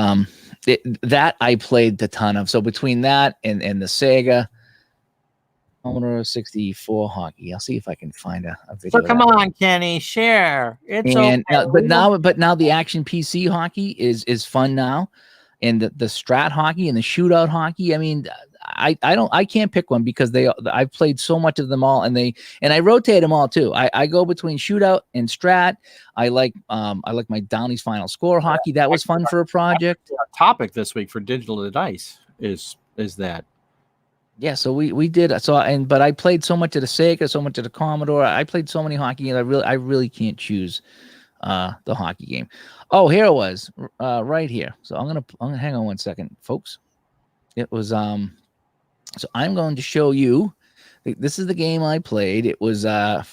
that I played a ton of. So between that and the Sega Commodore 64 hockey, I'll see if I can find a video. So come on, Kenny, share. It's and okay. but now the action PC hockey is fun now, and the strat hockey and the shootout hockey. I mean, I can't pick one because I've played so much of them all, and I rotate them all too. I go between shootout and strat. I like my Downey's Final Score hockey. That was fun for a project. Our topic this week for Digital to Dice is that. Yeah, so we did but I played so much of the Sega, so much of the Commodore. I played so many hockey games. I really can't choose the hockey game. Oh, here it was, right here. So I'm gonna hang on one second, folks. It was so I'm going to show you. This is the game I played. It was by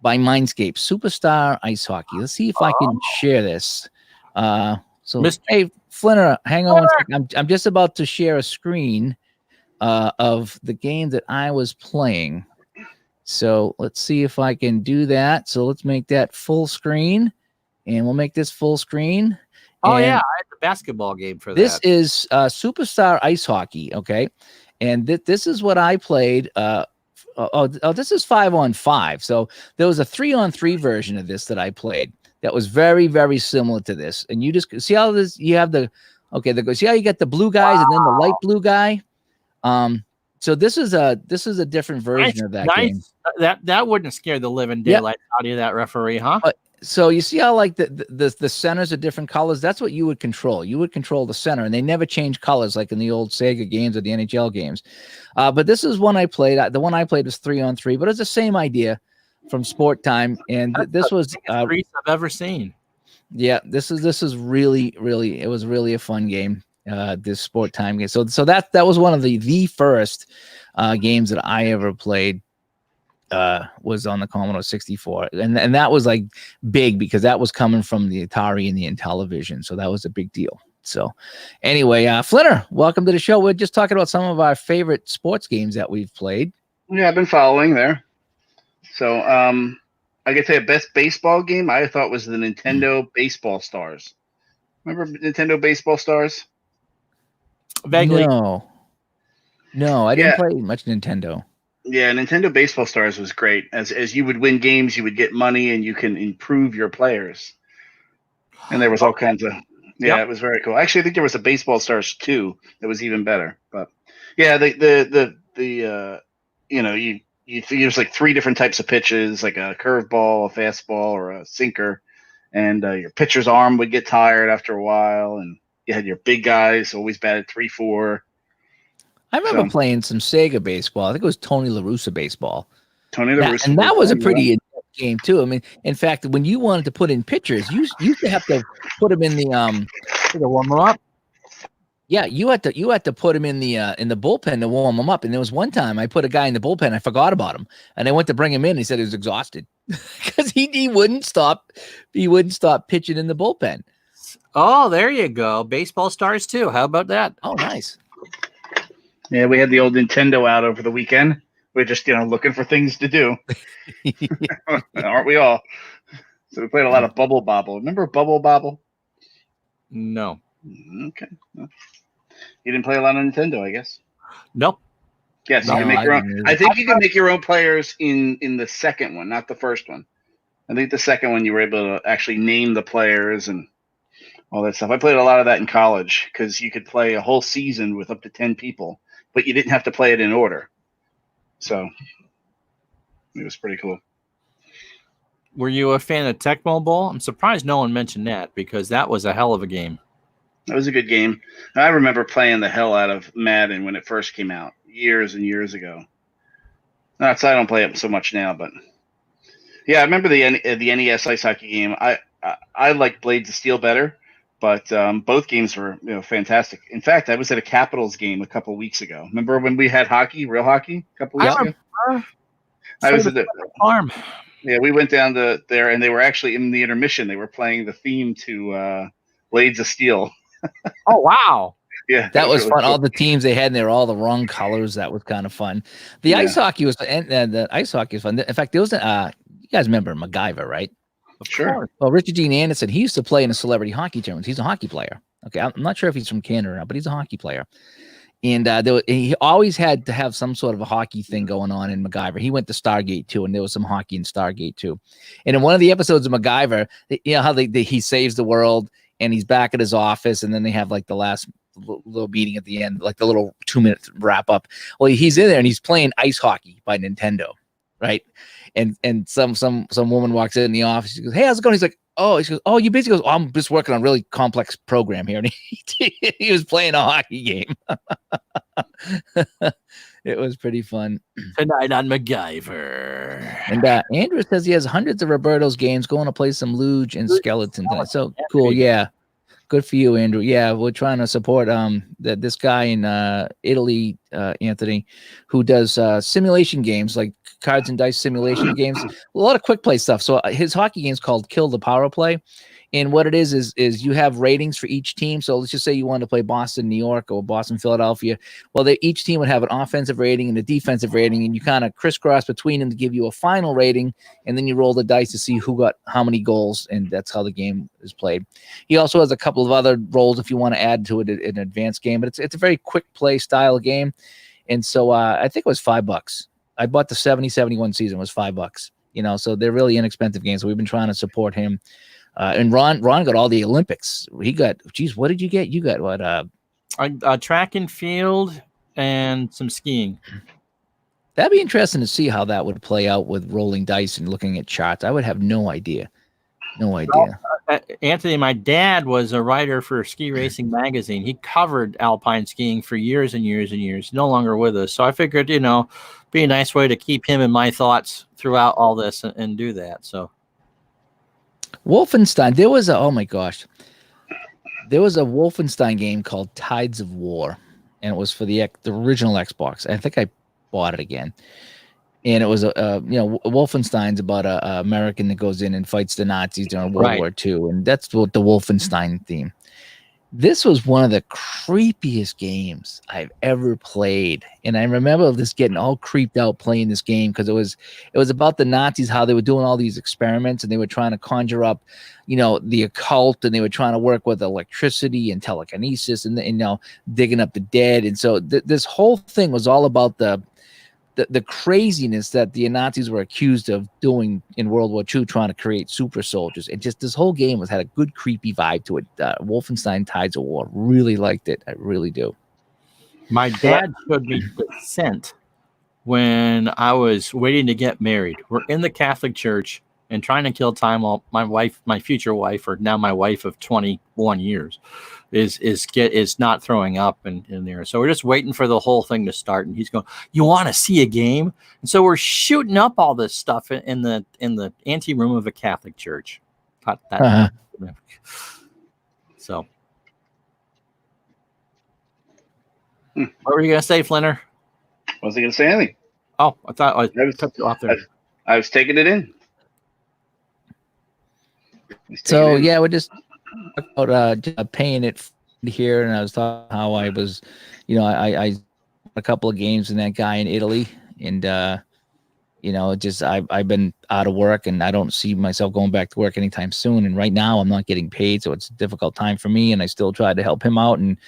Mindscape, Superstar Ice Hockey. Let's see if I can share this. Hey, Flinner, hang on one second. I'm just about to share a screen of the game that I was playing. So let's see if I can do that. So let's make that full screen, and we'll make this full screen. Oh, and yeah, I had the basketball game for this that. This is Superstar Ice Hockey, okay? And this is what I played. This is 5-on-5. So there was a 3-on-3 version of this that I played that was very, very similar to this. And you just see how this, you have see how you get the blue guys and then the light blue guy. So this is a different version of that game. That wouldn't scare the living daylight out of that referee, huh? So you see how like the centers are different colors? That's what you would control. You would control the center, and they never change colors like in the old Sega games or the NHL games. But this is one I played. The one I played was 3-on-3, but it's the same idea from Sport Time. And this was I've ever seen. Yeah, this is really, really, it was really a fun game. This Sport Time game. So that was one of the first games that I ever played. Was on the Commodore 64, and that was like big because that was coming from the Atari and the Intellivision, so that was a big deal. So anyway, Flinner, welcome to the show. We're just talking about some of our favorite sports games that we've played. Yeah, I've been following there. So I could say a best baseball game I thought was the Nintendo Baseball Stars. Remember Nintendo Baseball Stars? Vaguely. No, I didn't play much Nintendo. Yeah, Nintendo Baseball Stars was great. As you would win games, you would get money, and you can improve your players. And there was all kinds of It was very cool. Actually, I think there was a Baseball Stars 2 that was even better. But yeah, there's like 3 different types of pitches, like a curveball, a fastball, or a sinker, and your pitcher's arm would get tired after a while, and you had your big guys always batted 3-4. I remember playing some Sega baseball. I think it was Tony La Russa baseball. Tony La Russa. And that was a pretty in-depth game too. I mean, in fact, when you wanted to put in pitchers, you used to have to put them in the warm them up. Yeah, you had to put him in the bullpen to warm him up. And there was one time I put a guy in the bullpen, I forgot about him, and I went to bring him in. He said he was exhausted because he wouldn't stop. He wouldn't stop pitching in the bullpen. Oh, there you go. Baseball Stars 2. How about that? Oh, nice. Yeah, we had the old Nintendo out over the weekend. We're just, looking for things to do. Aren't we all? So we played a lot of Bubble Bobble. Remember Bubble Bobble? No. Okay. Well, you didn't play a lot of Nintendo, I guess. Nope. Yes, you can make your own. I think you can make your own players in the second one, not the first one. I think the second one you were able to actually name the players and all that stuff. I played a lot of that in college because you could play a whole season with up to 10 people, but you didn't have to play it in order. So it was pretty cool. Were you a fan of Tecmo Bowl? I'm surprised no one mentioned that because that was a hell of a game. That was a good game. I remember playing the hell out of Madden when it first came out years and years ago. I don't play it so much now, but yeah, I remember the NES ice hockey game. I like Blades of Steel better, but both games were fantastic. In fact, I was at a Capitals game a couple weeks ago. Remember when we had real hockey, a couple weeks ago? I was at the farm. Yeah, we went down there, and they were actually in the intermission. They were playing the theme to Blades of Steel. Oh wow! Yeah, that was really fun. cool. All the teams they had, and they were all the wrong colors. That was kind of fun. The ice hockey was, and the ice hockey was fun. In fact, there was you guys remember MacGyver, right? Sure. Well, Richard Dean Anderson, he used to play in a celebrity hockey tournament. He's a hockey player. Okay, I'm not sure if he's from Canada or not, but he's a hockey player. And he always had to have some sort of a hockey thing going on in MacGyver. He went to Stargate too, and there was some hockey in Stargate too. And in one of the episodes of MacGyver, you know how he saves the world, and he's back at his office, and then they have like the last little meeting at the end, like the little 2-minute wrap up. Well, he's in there and he's playing ice hockey by Nintendo, right? And some woman walks in the office. She goes, "Hey, how's it going?" He's like, "Oh," she goes, "Oh, you basically goes, oh, I'm just working on a really complex program here." And he was playing a hockey game. It was pretty fun. Tonight on MacGyver. And Andrew says he has hundreds of Roberto's games. Going to play some Luge and Skeleton tonight. So cool, yeah. Good for you, Andrew. Yeah, we're trying to support this guy in Italy, Anthony, who does simulation games like cards and dice simulation games. A lot of quick play stuff. So his hockey game is called Kill the Power Play. And what it is you have ratings for each team. So let's just say you wanted to play Boston, New York, or Boston, Philadelphia. Well, each team would have an offensive rating and a defensive rating, and you kind of crisscross between them to give you a final rating, and then you roll the dice to see who got how many goals, and that's how the game is played. He also has a couple of other roles if you want to add to it in an advanced game, but it's a very quick play style game. And so I think it was $5. I bought the 70-71 season. It was $5. So they're really inexpensive games. So we've been trying to support him. And Ron got all the Olympics. He got, geez, what did you get? You got what? Track and field and some skiing. That'd be interesting to see how that would play out with rolling dice and looking at charts. I would have no idea. Well, Anthony, my dad was a writer for Ski Racing Magazine. He covered alpine skiing for years and years and years. No longer with us. So I figured, be a nice way to keep him in my thoughts throughout all this and do that. So. Wolfenstein. There was oh my gosh. There was a Wolfenstein game called Tides of War, and it was for the original Xbox. I think I bought it again. And it was Wolfenstein's about a American that goes in and fights the Nazis during World War II, and that's what the Wolfenstein theme. This was one of the creepiest games I've ever played, and I remember this getting all creeped out playing this game because it was about the Nazis, how they were doing all these experiments, and they were trying to conjure up, the occult, and they were trying to work with electricity and telekinesis, and digging up the dead, and so this whole thing was all about the craziness that the Nazis were accused of doing in World War II, trying to create super soldiers. And just this whole game had a good creepy vibe to it. Wolfenstein Tides of War. Really liked it. I really do. My dad showed me Descent when I was waiting to get married. We're in the Catholic Church and trying to kill time while my future wife, or now my wife of 21 years, is not throwing up in there. So we're just waiting for the whole thing to start, and he's going, "You want to see a game?" And so we're shooting up all this stuff in the ante room of a Catholic church. So what were you gonna say, Flinner? Wasn't gonna say anything. Oh, I thought I cut you off there. I was taking it in. So yeah, we're just about paying it here, and I was talking how I was, I a couple of games in that guy in Italy, and I've been out of work, and I don't see myself going back to work anytime soon. And right now, I'm not getting paid, so it's a difficult time for me. And I still tried to help him out. And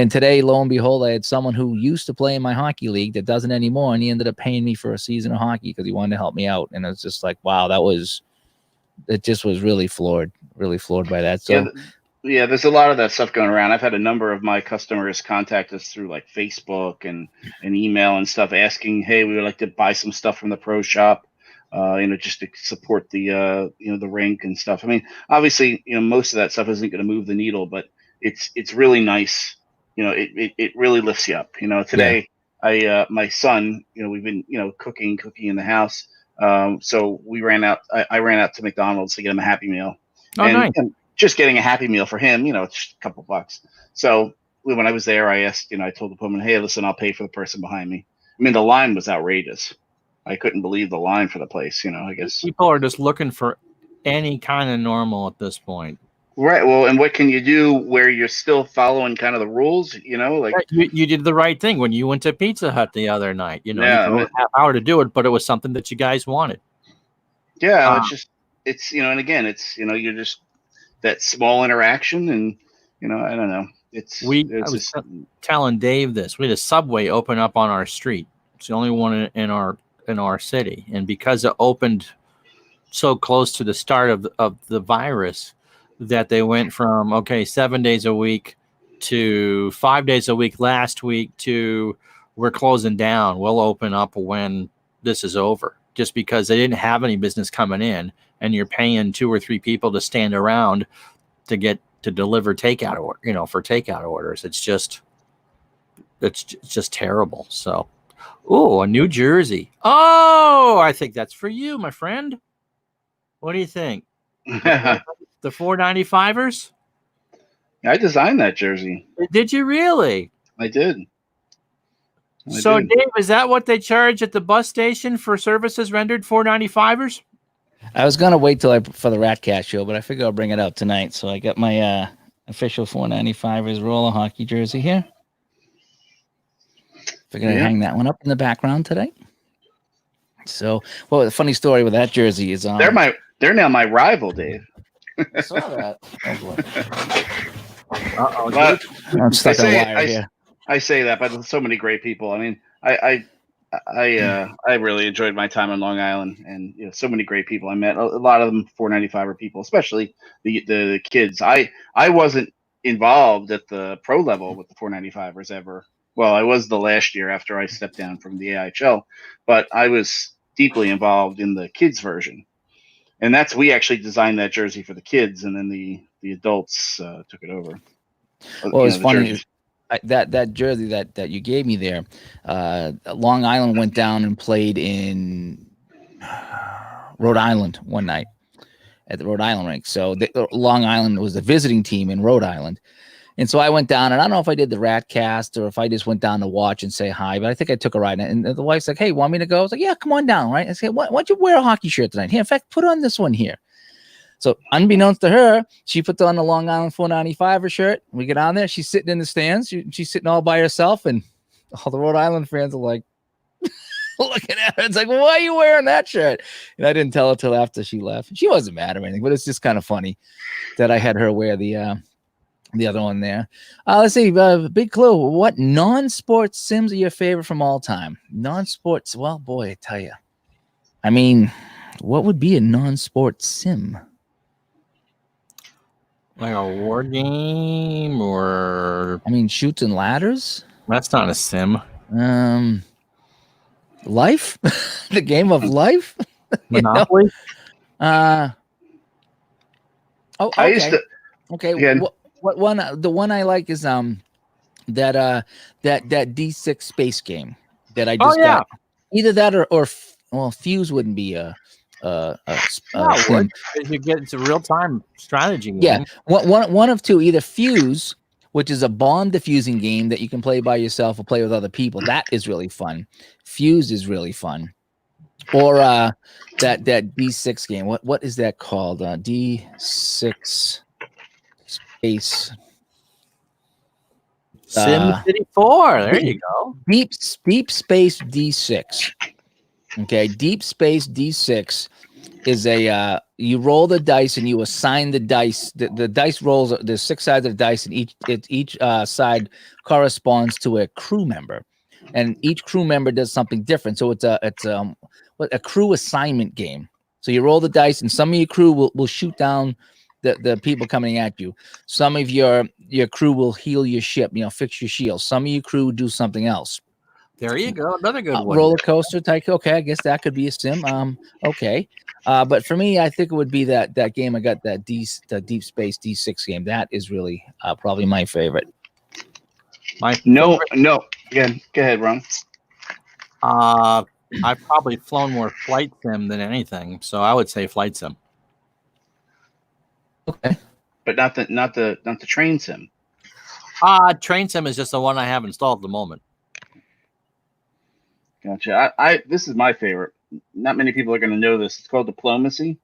today, lo and behold, I had someone who used to play in my hockey league that doesn't anymore, and he ended up paying me for a season of hockey because he wanted to help me out. And it's just like, wow, it just was really floored by that. So yeah, there's a lot of that stuff going around. I've had a number of my customers contact us through like Facebook and email and stuff asking, hey, we would like to buy some stuff from the pro shop. just to support the the rink and stuff. I mean, obviously, most of that stuff isn't going to move the needle, but it's really nice. It really lifts you up. Today my son, we've been cooking in the house. So we ran out. I ran out to McDonald's to get him a Happy Meal. Oh, nice. And just getting a Happy Meal for him, it's just a couple bucks. So when I was there, I asked, I told the woman, hey, listen, I'll pay for the person behind me. I mean, the line was outrageous. I couldn't believe the line for the place. I guess people are just looking for any kind of normal at this point. Right. Well, and what can you do where you're still following kind of the rules? Like you did the right thing when you went to Pizza Hut the other night. You had a half hour to do it, but it was something that you guys wanted. Yeah, it's and again, it's you're just that small interaction, and I don't know. I was telling Dave this. We had a Subway open up on our street. It's the only one in our city, and because it opened so close to the start of the virus, that they went from 7 days a week to 5 days a week last week to we're closing down. We'll open up when this is over, just because they didn't have any business coming in, and you're paying 2 or 3 people to stand around to deliver takeout or for takeout orders. It's just terrible. So, a New Jersey. Oh, I think that's for you, my friend. What do you think? The 495ers? I designed that jersey. Did you really? I did. Dave, is that what they charge at the bus station for services rendered? 495ers? I was gonna wait till for the Ratcast show, but I figure I'll bring it out tonight. So I got my official 495ers roller hockey jersey here. Figured I'd hang that one up in the background today. So, the funny story with that jersey is they're now my rival, Dave. I saw that. Oh boy. I'm stuck on wire here. I say that, but so many great people. I mean, I really enjoyed my time on Long Island, and so many great people I met. A lot of them 495er people, especially the kids. I wasn't involved at the pro level with the 495ers ever. Well, I was the last year after I stepped down from the AIHL, but I was deeply involved in the kids version. And we actually designed that jersey for the kids, and then the adults took it over. Well, it's funny that jersey that you gave me there. Long Island went down and played in Rhode Island one night at the Rhode Island rink. So Long Island was the visiting team in Rhode Island. And so I went down, and I don't know if I did the Ratcast or if I just went down to watch and say hi, but I think I took a ride. And the wife's like, hey, want me to go? I was like, yeah, come on down, right? I said, why don't you wear a hockey shirt tonight? Here, in fact, put on this one here. So unbeknownst to her, she puts on the Long Island 495er shirt. We get on there. She's sitting in the stands. She's sitting all by herself, and all the Rhode Island fans are like, looking at her. It's like, well, why are you wearing that shirt? And I didn't tell her till after she left. She wasn't mad or anything, but it's just kind of funny that I had her wear the other one there. Let's see. Big clue. What non-sports sims are your favorite from all time? Non-sports. Well, boy, I tell you. I mean, what would be a non-sports sim? Like a war game, or Chutes and Ladders. That's not a sim. Life, the game of life. Monopoly. Oh, okay. I used to. Okay. Again. What one? The one I like is that D6 space game that I just got. Either that or Fuse wouldn't be a sim. You get it's a real time strategy game. Yeah, one of two. Either Fuse, which is a bomb defusing game that you can play by yourself or play with other people. That is really fun. Fuse is really fun. Or that D6 game. What is that called? D6 Space. SimCity 4. There you go. Deep Space D6. Okay, Deep Space D6 is you roll the dice and you assign the dice. The dice rolls. There's 6 sides of the dice, and each side corresponds to a crew member, and each crew member does something different. So it's a crew assignment game. So you roll the dice, and some of your crew will shoot down the people coming at you. Some of your crew will heal your ship, fix your shield. Some of your crew do something else. There you go. Another good one. Roller Coaster Tycoon. Okay, I guess that could be a sim. Okay. But for me, I think it would be that game I got, the Deep Space D6 game. That is really probably my favorite. No. Again, go ahead, Ron. I've probably flown more flight sim than anything, so I would say flight sim. Okay. But not the train sim. Train sim is just the one I have installed at the moment. Gotcha. This is my favorite. Not many people are going to know this. It's called Diplomacy.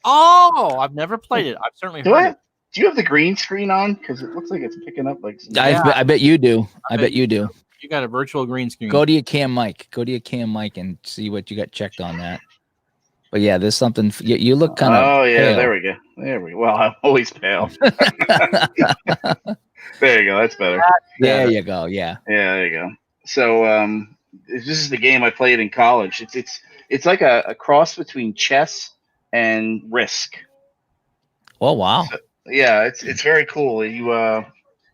Oh, I've never played it. I've certainly heard it. Do you have the green screen on? Because it looks like it's picking up like. I bet you do. I bet you do. You got a virtual green screen. Go to your cam mic. And see what you got checked on that. But yeah, there's something. You look kind of. Oh yeah, pale. there we go. Well, I'm always pale. There you go. That's better. There you go. Yeah. Yeah, there you go. So this is the game I played in college. It's like a cross between chess and Risk. Oh wow. So, yeah, it's very cool. You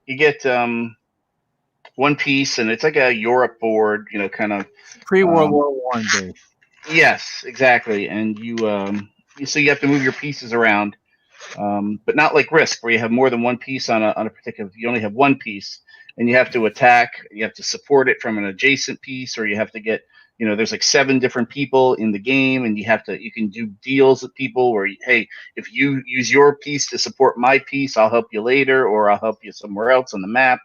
get one piece, and it's like a Europe board, kind of pre-World War I days. Yes, exactly. And so you have to move your pieces around, but not like Risk, where you have more than one piece on a particular. You only have one piece, and you have to attack. You have to support it from an adjacent piece, or you have to get. There's like 7 different people in the game, and you can do deals with people where, hey, if you use your piece to support my piece, I'll help you later, or I'll help you somewhere else on the map.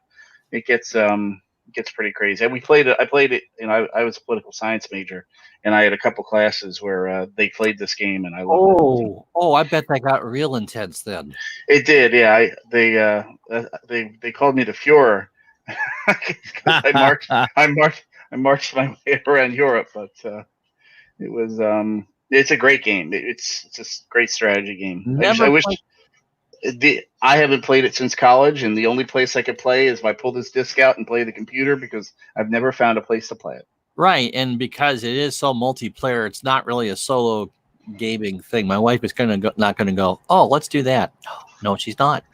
It gets pretty crazy. And I played it, and I was a political science major, and I had a couple classes where they played this game, and I loved it. Oh, I bet that got real intense then. It did, yeah. They called me the Führer. I marched my way around Europe, but it was it's a great game. It's a great strategy game. I haven't played it since college, and the only place I could play is if I pull this disc out and play the computer, because I've never found a place to play it. Right, and because it is so multiplayer, it's not really a solo gaming thing. My wife is not going to go, oh, let's do that. No, she's not.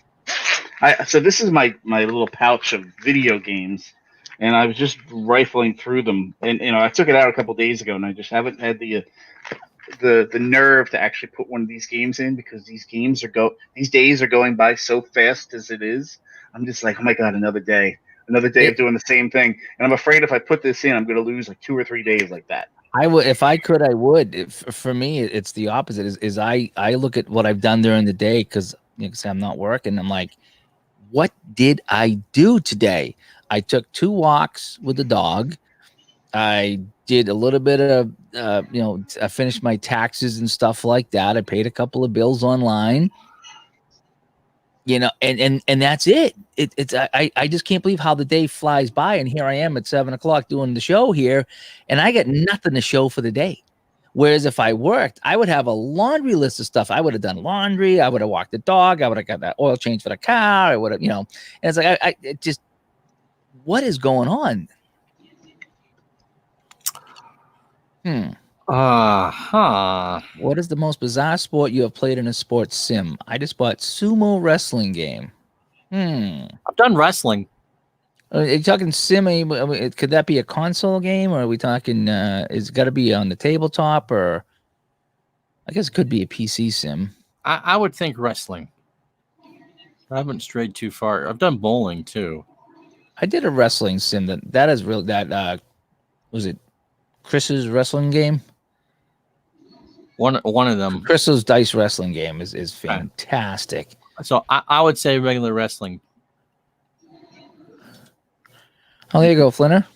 So this is my little pouch of video games, and I was just rifling through them, and I took it out a couple days ago, and I just haven't had the nerve to actually put one of these games in, because these days are going by so fast as it is. I'm just like, oh my god, another day of doing the same thing, and I'm afraid if I put this in, I'm going to lose like 2 or 3 days like that. I would, if I could, I would. For me, it's the opposite. Is I look at what I've done during the day, because I'm not working. I'm like, what did I do today? I took 2 walks with the dog. I did a little bit of, I finished my taxes and stuff like that. I paid a couple of bills online, and that's it. I just can't believe how the day flies by. And here I am at 7:00 doing the show here, and I got nothing to show for the day. Whereas if I worked, I would have a laundry list of stuff. I would have done laundry. I would have walked the dog. I would have got that oil change for the car. I would have, and it's like, it just, what is going on? What is the most bizarre sport you have played in a sports sim? I just bought sumo wrestling game. I've done wrestling. Are you talking sim? Could that be a console game, or are we talking? Is it got to be on the tabletop, or I guess it could be a PC sim. I would think wrestling. I haven't strayed too far. I've done bowling too. I did a wrestling sim that is real. That was it. Chris's wrestling game. One of them. Chris's dice wrestling game is fantastic. So I would say regular wrestling. Oh, there you go, Flinner.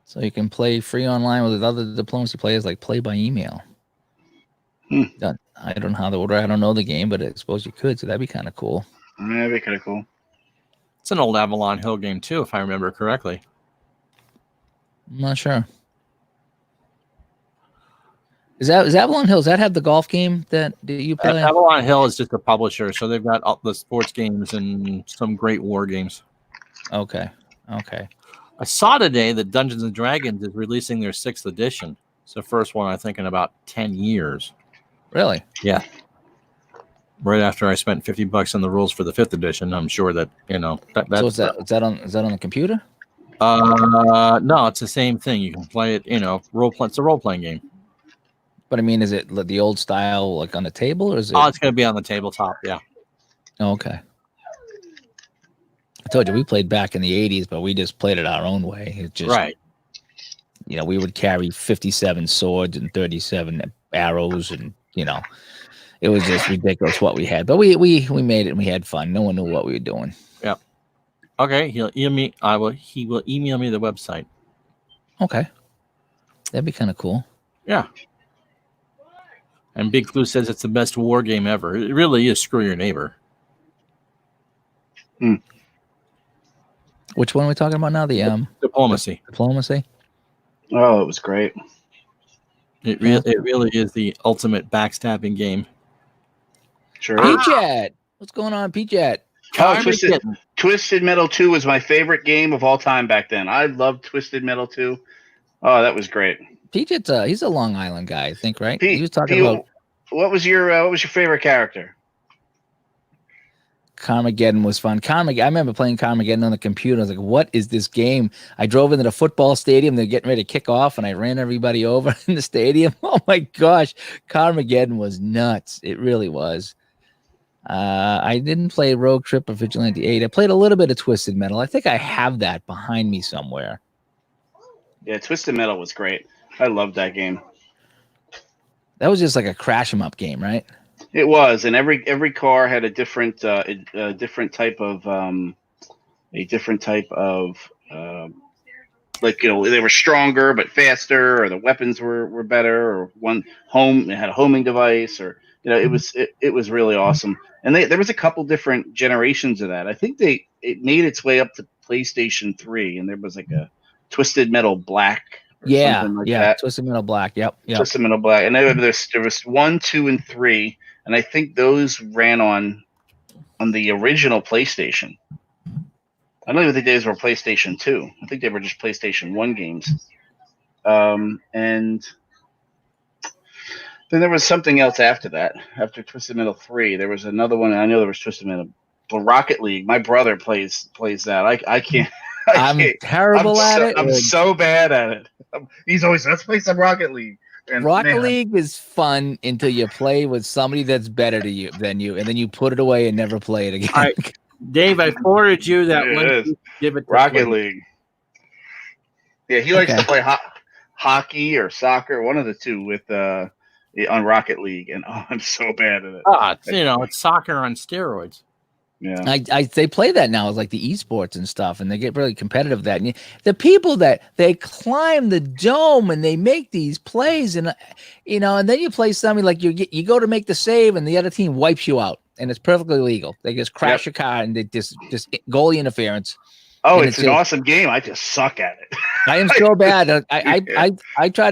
So you can play free online with other diplomacy players, like play by email. I don't know how the order. I don't know the game, but I suppose you could. So that'd be kind of cool. Yeah, that'd be kind of cool. It's an old Avalon Hill game too, if I remember correctly. I'm not sure. Is Avalon Hill? Does that have the golf game that you play? Avalon Hill is just a publisher, so they've got all the sports games and some great war games. Okay. I saw today that Dungeons and Dragons is releasing their 6th edition. It's the first one, I think, in about 10 years. Really? Yeah. right after I spent $50 on the rules for the 5th edition. I'm sure that that. So is that on the computer? No, it's the same thing. You can play it. It's a role playing game. But I mean, is it the old style, like on the table, or is it? Oh, it's going to be on the tabletop. Yeah. Oh, okay. I told you we played back in the 80s, but we just played it our own way. It just right. We would carry 57 swords and 37 arrows, and it was just ridiculous what we had. But we made it and we had fun. No one knew what we were doing. Yep. Okay, he'll email me. He will email me the website. Okay, that'd be kind of cool. Yeah. And Big Clue says it's the best war game ever. It really is. Screw your neighbor. Which one are we talking about now? The Diplomacy. Diplomacy. Oh, it was great. It really is the ultimate backstabbing game. Sure. P-Chat. What's going on, P-Chat? Oh, Twisted Metal 2 was my favorite game of all time back then. I loved Twisted Metal 2. Oh, that was great. P-Chat's he's a Long Island guy, I think, right? He was talking about what was your favorite character? Carmageddon was fun. I remember playing Carmageddon on the computer. I was like, what is this game? I drove into the football stadium. They're getting ready to kick off, and I ran everybody over in the stadium. Oh, my gosh. Carmageddon was nuts. It really was. I didn't play Rogue Trip or Vigilante 8. I played a little bit of Twisted Metal. I think I have that behind me somewhere. Yeah, Twisted Metal was great. I loved that game. That was just like a crash 'em up game, right? It was, and every car had a different type of like they were stronger but faster, or the weapons were better, or it had a homing device, or it was really awesome. And there was a couple different generations of that. I think it made its way up to PlayStation 3, and there was like a Twisted Metal Black. That. Twisted Metal Black. Yep. Twisted Metal Black, and there was 1, 2, and 3, and I think those ran on the original PlayStation. I don't even think those were PlayStation 2. I think they were just PlayStation 1 games. And then there was something else after that. After Twisted Metal 3, there was another one. I know there was Twisted Metal, but Rocket League. My brother plays that. I can't. I'm terrible at it. I'm so bad at it. He's always, let's play some Rocket League. And Rocket League is fun until you play with somebody that's better than you, and then you put it away and never play it again. All right. Dave, I forwarded you that link. Give it to Rocket League. Yeah, he likes to play hockey or soccer, one of the two, with on Rocket League, and I'm so bad at it. It's soccer on steroids. Yeah, they play that now as like the esports and stuff, and they get really competitive with that. And the people that they climb the dome and they make these plays, and and then you play something like you go to make the save, and the other team wipes you out, and it's perfectly legal. They just crash your car, and they just goalie interference. Oh, it's an awesome game. I just suck at it. I am so bad.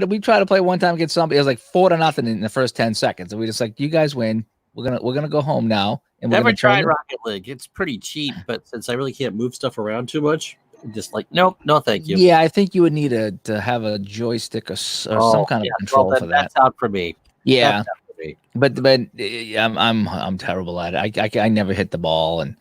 We tried to play one time against somebody. It was like 4-0 in the first 10 seconds, and we just like, you guys win. We're gonna go home now. And never tried Rocket League. It's pretty cheap, but since I really can't move stuff around too much, I'm just like, nope, no, thank you. Yeah, I think you would need to have a joystick or some kind of control for that. That's out for me. Yeah, but I'm terrible at it. I never hit the ball, and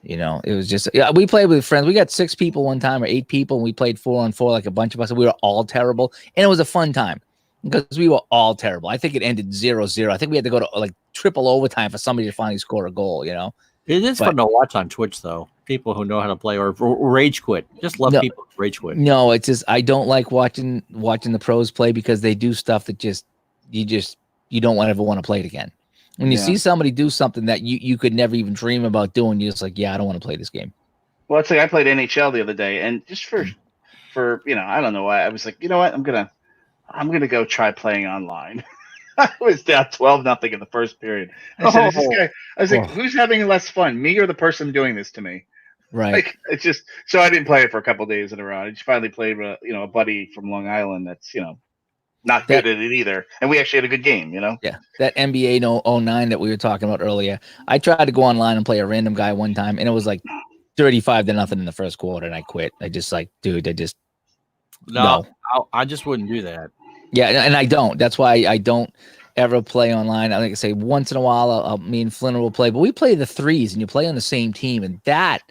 it was just we played with friends. We got 6 people one time, or 8 people, and we played 4-on-4, like a bunch of us, and we were all terrible, and it was a fun time. Because we were all terrible. I think it ended 0-0. I think we had to go to like triple overtime for somebody to finally score a goal, It is fun to watch on Twitch, though. People who know how to play or rage quit. Just love people who rage quit. No, it's just I don't like watching the pros play, because they do stuff that you don't ever want to play it again. When you see somebody do something that you could never even dream about doing, you're just like, I don't want to play this game. Well, it's like I played NHL the other day, and just for I don't know why, I was like, you know what, I'm gonna go try playing online. I was down 12-0 in the first period. I was like, who's having less fun, me or the person doing this to me? Right. Like, it's just so I didn't play it for a couple of days in a row. I just finally played with a buddy from Long Island that's not good at it either, and we actually had a good game. Yeah, that NBA 09 that we were talking about earlier. I tried to go online and play a random guy one time, and it was like 35-0 in the first quarter, and I quit. I just like, dude, No. I just wouldn't do that. Yeah, and I don't. That's why I don't. ever play online. I think I say once in a while, me and Flynn will play, but we play the threes, and you play on the same team, and that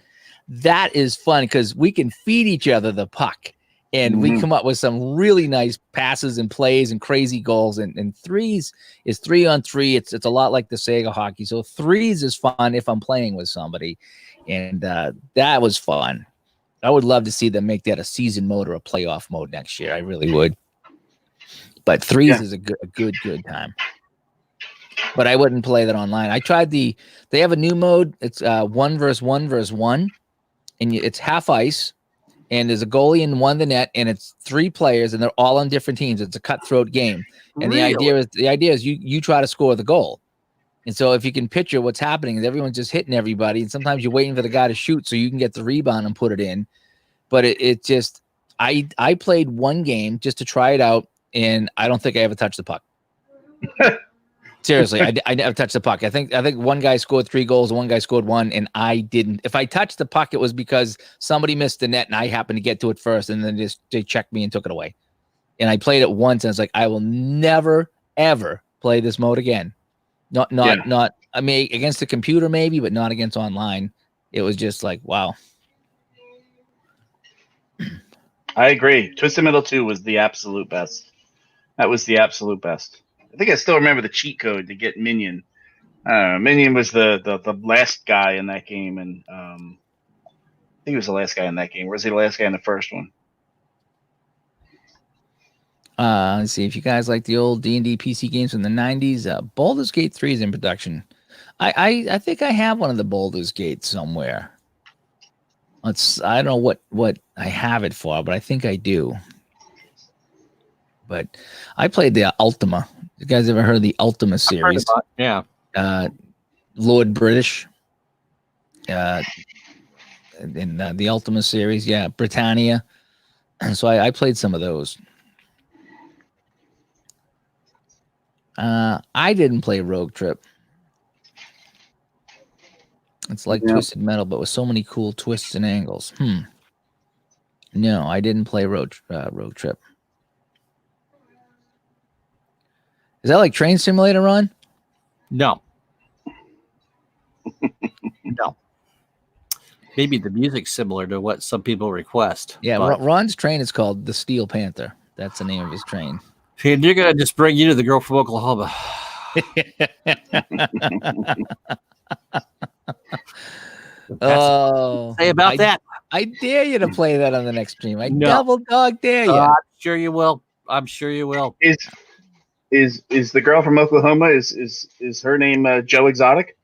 is fun because we can feed each other the puck, and we come up with some really nice passes and plays and crazy goals. And threes is 3-on-3. It's a lot like the Sega hockey. So threes is fun if I'm playing with somebody, and that was fun. I would love to see them make that a season mode or a playoff mode next year. I really would. But threes is a good time. But I wouldn't play that online. I tried they have a new mode. It's 1 versus 1 versus 1, and it's half ice, and there's a goalie in one of the net, and it's 3 players, and they're all on different teams. It's a cutthroat game, and the idea is you try to score the goal. And so if you can picture what's happening is everyone's just hitting everybody, and sometimes you're waiting for the guy to shoot so you can get the rebound and put it in. But it just I played one game just to try it out, and I don't think I ever touched the puck. Seriously, I never touched the puck. I think one guy scored 3 goals, one guy scored 1, and I didn't. If I touched the puck, it was because somebody missed the net, and I happened to get to it first, and then they checked me and took it away. And I played it once, and I was like, I will never ever play this mode again. Not. I mean, against the computer maybe, but not against online. It was just like, wow. I agree. Twisted Metal 2 was the absolute best. That was the absolute best. I think I still remember the cheat code to get Minion. Minion was the last guy in that game, and I think he was the last guy in that game. Or was he the last guy in the first one? Let's see if you guys like the old D&D PC games from the 90s. Baldur's Gate 3 is in production. I think I have one of the Baldur's Gate somewhere. I don't know what I have it for, but I think I do. But I played the Ultima. You guys ever heard of the Ultima series? Yeah. Lord British. In the Ultima series, yeah, Britannia. And so I played some of those. I didn't play Rogue Trip. It's like Twisted Metal, but with so many cool twists and angles. No, I didn't play Rogue Trip. Is that like Train Simulator, Ron? No. No. Maybe the music's similar to what some people request. Yeah, Ron's train is called the Steel Panther. That's the name of his train. And you're going to just bring you to the girl from Oklahoma. Say about that. I dare you to play that on the next stream. Double dog dare you. I'm sure you will. I'm sure you will. Is the girl from Oklahoma? Is her name Joe Exotic?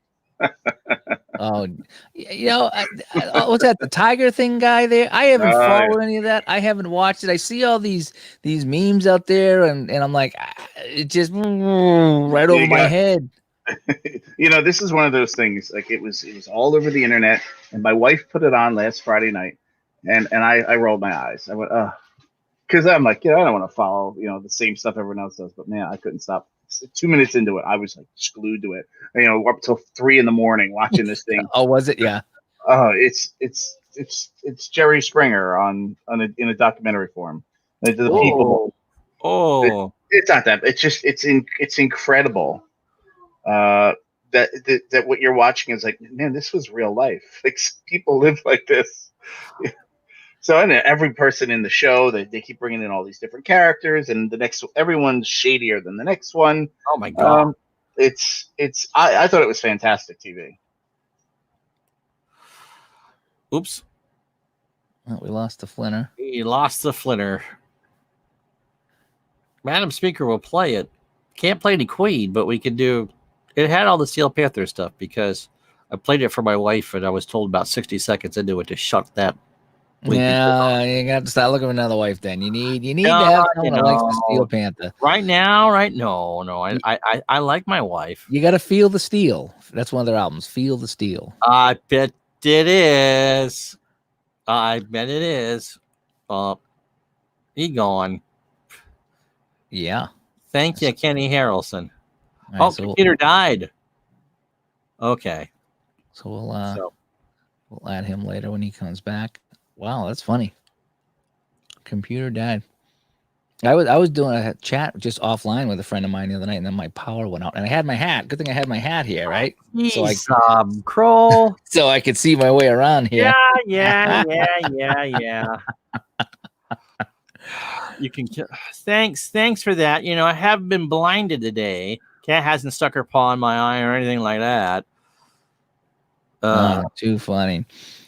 Oh, what's that? The Tiger thing guy there? I haven't followed any of that. I haven't watched it. I see all these memes out there, and I'm like, it just right over my head. This is one of those things. Like it was all over the internet, and my wife put it on last Friday night, and I rolled my eyes. I went, because I'm like, I don't want to follow, the same stuff everyone else does. But man, I couldn't stop. 2 minutes into it, I was like glued to it. Up till 3 a.m. watching this thing. Oh, was it? Yeah. It's Jerry Springer in a documentary form. The people. Oh, it's not that. It's just it's incredible. That what you're watching is like, man, this was real life. Like people live like this. So I know every person in the show, they keep bringing in all these different characters, and everyone's shadier than the next one. Oh my god! I thought it was fantastic TV. Oops. Well, we lost the Flinner. We lost the Flinner. Madam Speaker will play it. Can't play any Queen, but we can do. It had all the Steel Panther stuff because I played it for my wife, and I was told about 60 seconds into it to shut that. Yeah, you got to start looking for another wife. Then you need to have someone that likes the Steel Panther. Right now, no. I like my wife. You got to feel the steel. That's one of their albums. Feel the Steel. I bet it is. He gone. Yeah. Thank you, Kenny Harrelson. Right, computer died. Okay. So we'll add him later when he comes back. Wow, that's funny. Computer died. I was doing a chat just offline with a friend of mine the other night, and then my power went out, and I had my hat. Good thing I had my hat here, right? Jeez, Kroll. So I could see my way around here. Yeah. You can. Thanks for that. You know, I have been blinded today. Cat hasn't stuck her paw in my eye or anything like that. Too funny.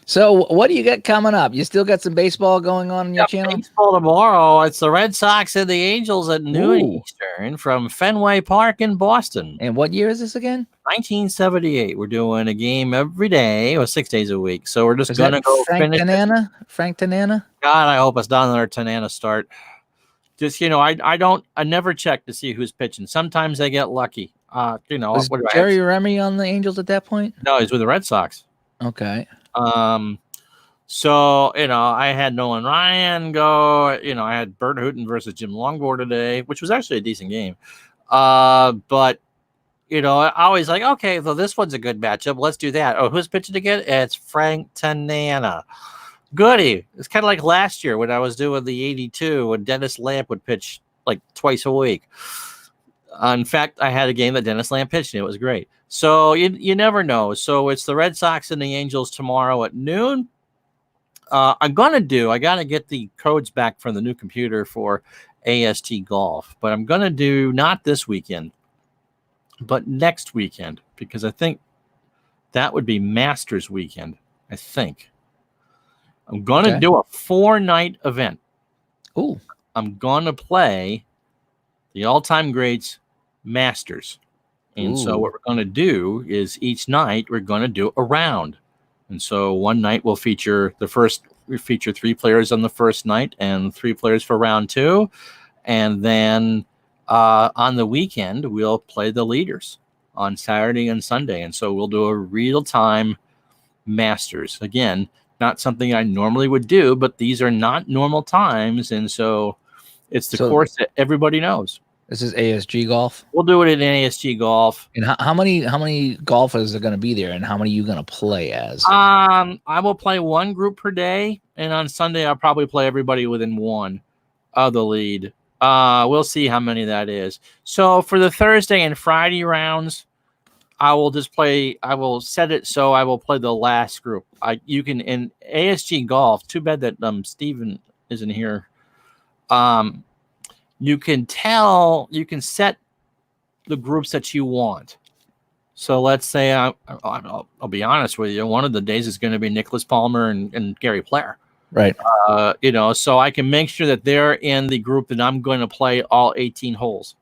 So what do you got coming up? You still got some baseball going on your channel? Baseball tomorrow. It's the Red Sox and the Angels at noon Eastern from Fenway Park in Boston. And what year is this again? 1978. We're doing a game every day or 6 days a week. So we're just going to go finish Tanana? Frank Tanana? God, I hope it's not another Tanana start. Just, you know, I never check to see who's pitching. Sometimes I get lucky. You know, was Jerry Remy on the Angels at that point? No, he's with the Red Sox. Okay. So, you know, I had Nolan Ryan go, you know, I had Bert Hooton versus Jim Longboard today, which was actually a decent game. But, you know, I always like, okay, well, this one's a good matchup. Let's do that. Oh, who's pitching again? It's Frank Tanana. Goody. It's kind of like last year when I was doing the 82 when Dennis Lamp would pitch like twice a week. In fact, I had a game that Dennis Lamp pitched, and it was great. So you never know. So it's the Red Sox and the Angels tomorrow at noon. I got to get the codes back from the new computer for AST Golf, but I'm going to do not this weekend, but next weekend, because I think that would be Masters weekend. I think I'm going to do a 4-night event. Ooh. I'm going to play the all-time greats Masters. And so what we're going to do is each night we're going to do a round. And so one night we feature 3 players on the first night and 3 players for round 2. And then on the weekend, we'll play the leaders on Saturday and Sunday. And so we'll do a real-time Masters. Again, not something I normally would do, but these are not normal times. And so it's the course that everybody knows. This is ASG Golf? We'll do it in ASG Golf. And how many golfers are going to be there, and how many are you going to play as? I will play 1 group per day, and on Sunday I'll probably play everybody within 1 of the lead. We'll see how many that is. So for the Thursday and Friday rounds, I will set it so I will play the last group. You can in ASG Golf. Too bad that Steven isn't here. You can set the groups that you want. So let's say I'll be honest with you. One of the days is going to be Nicholas Palmer and Gary Player. Right. You know, so I can make sure that they're in the group that I'm going to play all 18 holes.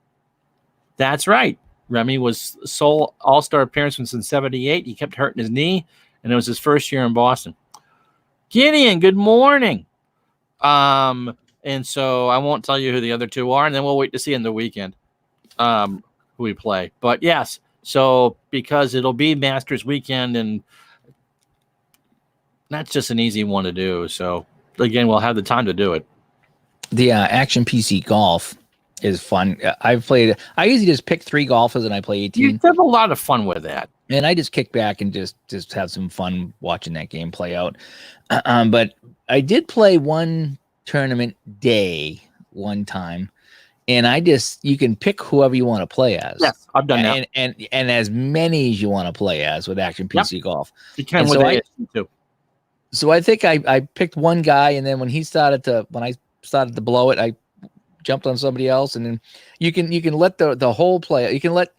That's right. Remy was sole all-star appearance since in 78. He kept hurting his knee, and it was his first year in Boston. Gideon, good morning. And so I won't tell you who the other 2 are, and then we'll wait to see in the weekend who we play. But yes, so because it'll be Masters weekend, and that's just an easy one to do. So again, we'll have the time to do it. The Action PC Golf is fun. I usually just pick 3 golfers and I play 18. You have a lot of fun with that. And I just kick back and just have some fun watching that game play out. But I did play one tournament day one time, and you can pick whoever you want to play as. Yes, I've done that. And as many as you want to play as with Action PC Golf. You can with ASG too. So I think I picked one guy, and then when I started to blow it, I jumped on somebody else, and then you can let the whole play. You can let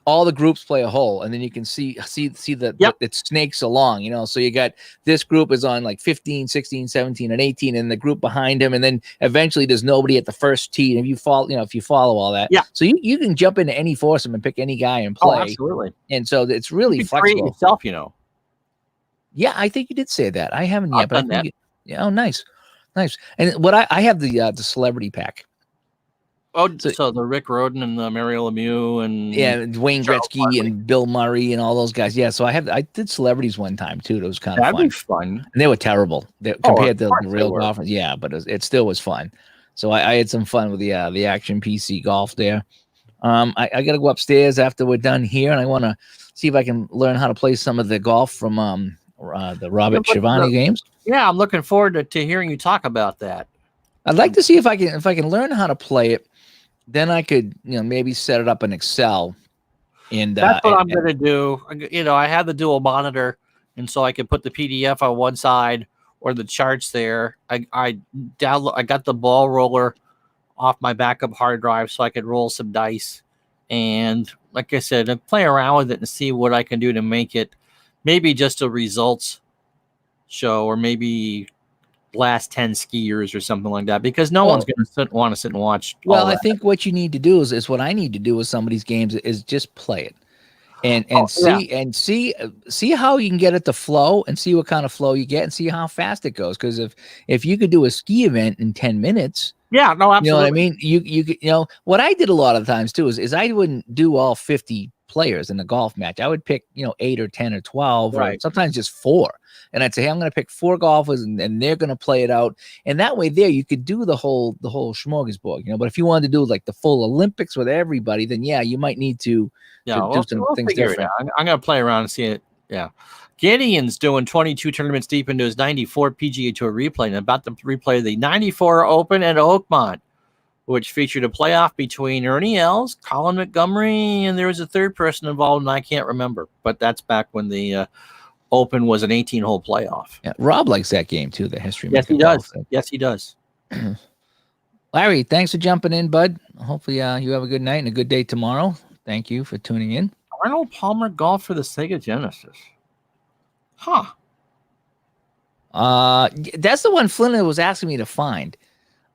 all the groups play a hole, and then you can see that it snakes along, you know. So you got this group is on like 15, 16, 17, and 18, and the group behind him, and then eventually there's nobody at the first tee. And if you follow all that, so you can jump into any foursome and pick any guy and play. Oh, absolutely. And so it's really flexible. Create yourself, you know. Yeah, I think you did say that. I haven't yet, but I think oh, nice. And what I have the celebrity pack. Oh, so the Rick Rhoden and the Mario Lemieux and Wayne Gretzky and Bill Murray and all those guys. Yeah, so I did celebrities one time too. It was kind of fun. That'd be fun. And they were terrible compared to the real golfers. Yeah, but it still was fun. So I had some fun with the Action PC Golf there. I got to go upstairs after we're done here, and I want to see if I can learn how to play some of the golf from the Robert Schiavone games. Yeah, I'm looking forward to hearing you talk about that. I'd like to see if I can learn how to play it. Then I could, maybe set it up in Excel. And that's what I'm going to do. I have the dual monitor, and so I can put the PDF on one side or the charts there. I got the ball roller off my backup hard drive so I could roll some dice. And like I said, I play around with it and see what I can do to make it maybe just a results show, or maybe last 10 skiers or something like that, because no one's going to want to sit and watch. Well, I think what you need to do is what I need to do with some of these games is just play it and see how you can get it to flow, and see what kind of flow you get, and see how fast it goes. Because if you could do a ski event in 10 minutes, yeah, no, absolutely. You know what I mean? You could, what I did a lot of the times too is I wouldn't do all 50 players in the golf match. I would pick, 8 or 10 or 12, right, or sometimes just 4. And I'd say, hey, I'm going to pick 4 golfers, and they're going to play it out. And that way there, you could do the whole smorgasbord, but if you wanted to do like the full Olympics with everybody, then yeah, you might need to do some things different. I'm going to play around and see it. Yeah. Gideon's doing 22 tournaments deep into his 94 PGA Tour replay, and about to replay the 94 Open at Oakmont, which featured a playoff between Ernie Els, Colin Montgomery, and there was a third person involved, and I can't remember. But that's back when the Open was an 18-hole playoff. Yeah, Rob likes that game too, the history. Yes, he does. Yes, he does. Larry, thanks for jumping in, bud. Hopefully you have a good night and a good day tomorrow. Thank you for tuning in. Arnold Palmer golf for the Sega Genesis. Huh. That's the one Flynn was asking me to find.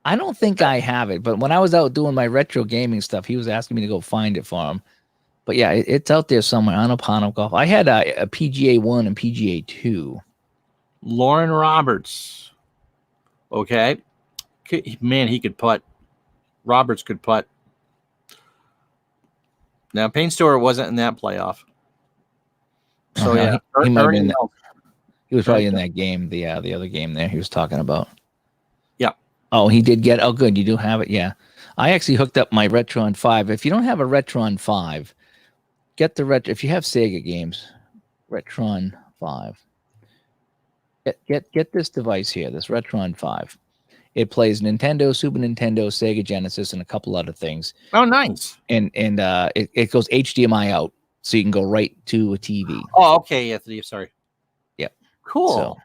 I don't think I have it, but when I was out doing my retro gaming stuff, he was asking me to go find it for him. But yeah, it's out there somewhere. Arnold Palmer golf. I had a PGA 1 and PGA 2. Lauren Roberts. Okay. Man, he could putt. Roberts could putt. Now, Payne Stewart wasn't in that playoff. So yeah, he was probably in that game, the other game there he was talking about. Yeah. Oh, he did get. Oh, good, you do have it. Yeah, I actually hooked up my Retron 5. If you don't have a Retron 5, get the If you have Sega games, Retron 5. Get this device here, this Retron 5. It plays Nintendo, Super Nintendo, Sega Genesis, and a couple other things. Oh, nice. And it goes HDMI out, so you can go right to a TV. Oh, okay. Yeah, sorry. Yep. Cool.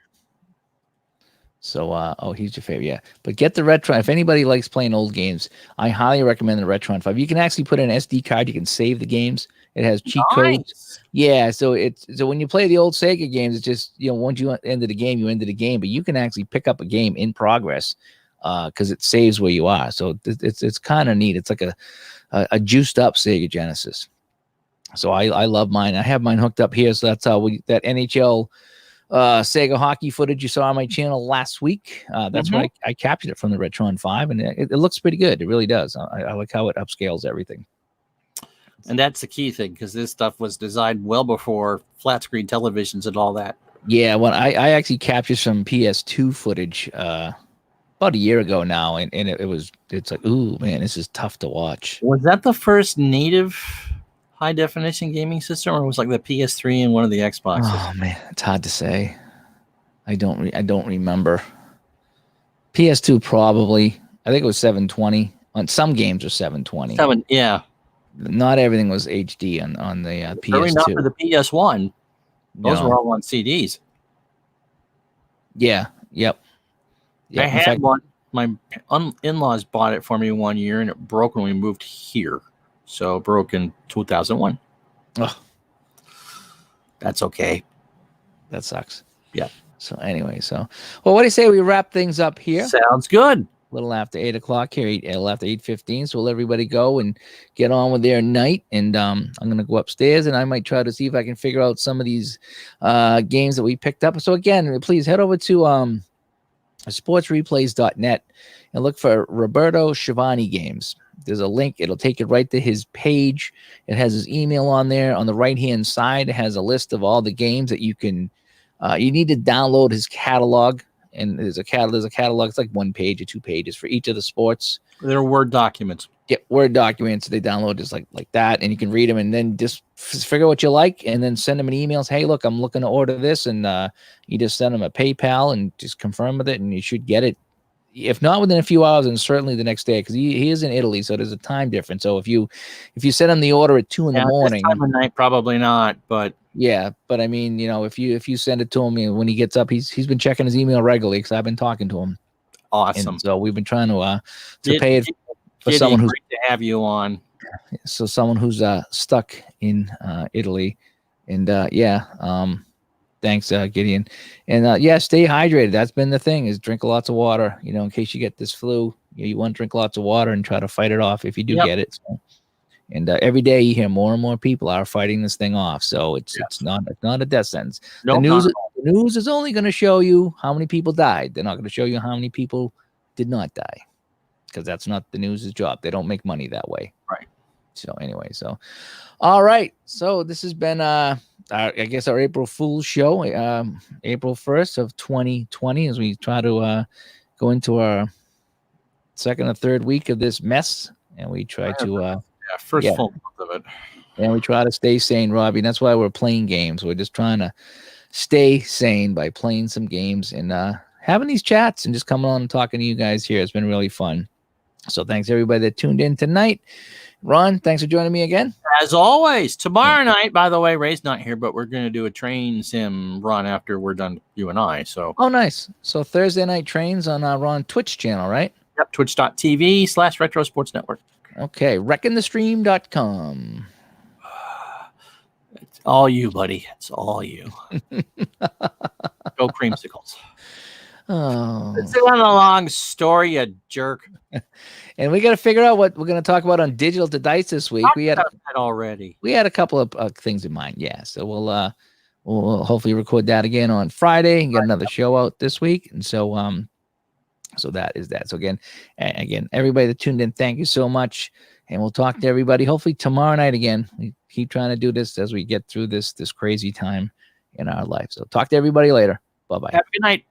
So he's your favorite. Yeah. But get the Retron. If anybody likes playing old games, I highly recommend the Retron 5. You can actually put in an SD card. You can save the games. It has cheat codes. Yeah. So when you play the old Sega games, it's just, once you end the game, you ended the game. But you can actually pick up a game in progress because it saves where you are. So it's kind of neat. It's like a juiced up Sega Genesis. So I love mine. I have mine hooked up here. So that's how that NHL Sega hockey footage you saw on my channel last week. That's where I captured it from the Retron 5, and it looks pretty good. It really does. I like how it upscales everything. And that's the key thing, because this stuff was designed well before flat screen televisions and all that. Yeah, well, I actually captured some PS2 footage about a year ago now, and it's like, ooh, man, this is tough to watch. Was that the first native high definition gaming system, or was like the PS3 and one of the Xboxes? Oh man, it's hard to say. I don't remember. PS2 probably. I think it was 720. On some games are 720. Yeah. Not everything was HD on the PS2. Really not for the PS1. Those were all on CDs. Yeah. Yep. I had one. My in-laws bought it for me one year, and it broke when we moved here. So it broke in 2001. Oh, that's okay. That sucks. Yeah. So anyway, well, what do you say we wrap things up here? Sounds good. A little after 8 o'clock here, a little after 8:15. So we'll let everybody go and get on with their night. And I'm gonna go upstairs, and I might try to see if I can figure out some of these games that we picked up. So again, please head over to sportsreplays.net and look for Roberto Schiavone games. There's a link. It'll take you right to his page. It has his email on there. On the right-hand side, it has a list of all the games that you can. You need to download his catalog, and there's a catalog. It's like 1 page or 2 pages for each of the sports. They're Word documents. Yeah, Word documents. They download just like that, and you can read them, and then just figure what you like, and then send them an email. Say, hey, look, I'm looking to order this, and you just send them a PayPal and just confirm with it, and you should get it. if not within a few hours, and certainly the next day, because he is in Italy, so there's a time difference. So if you send him the order at 2 in the morning, this time of night probably not, but yeah. But I mean, if you send it to him when he gets up, he's been checking his email regularly because I've been talking to him. Awesome. And so we've been trying to pay it for someone who's great to have you on. So someone who's stuck in Italy, and thanks, Gideon. And stay hydrated. That's been the thing, is drink lots of water, in case you get this flu. You want to drink lots of water and try to fight it off if you do get it. So, and every day you hear more and more people are fighting this thing off. So it's not a death sentence. Nope, the news is only going to show you how many people died. They're not going to show you how many people did not die, because that's not the news's job. They don't make money that way. Right. So anyway, all right. So this has been I guess our April Fool's show, April 1st of 2020, as we try to go into our second or third week of this mess, and we try to first full month of it, and we try to stay sane, Robbie. And that's why we're playing games. We're just trying to stay sane by playing some games and having these chats and just coming on and talking to you guys here. It's been really fun. So thanks everybody that tuned in tonight. Ron, thanks for joining me again. As always, tomorrow night, by the way, Ray's not here, but we're going to do a train sim run after we're done, you and I. So, oh, nice. So Thursday night trains on Ron Twitch channel, right? Yep, twitch.tv/Retro Sports Network. Okay, wreckingthestream.com. It's all you, buddy. It's all you. Go Creamsicles. Oh, it's a long story, you jerk. And we got to figure out what we're going to talk about on Digital to Dice this week. We had already. We had a couple of things in mind. Yeah, so we'll hopefully record that again on Friday and get another show out this week. And so so that is that. So again, everybody that tuned in, thank you so much. And we'll talk to everybody hopefully tomorrow night again. We keep trying to do this as we get through this crazy time in our life. So talk to everybody later. Bye-bye. Have a good night.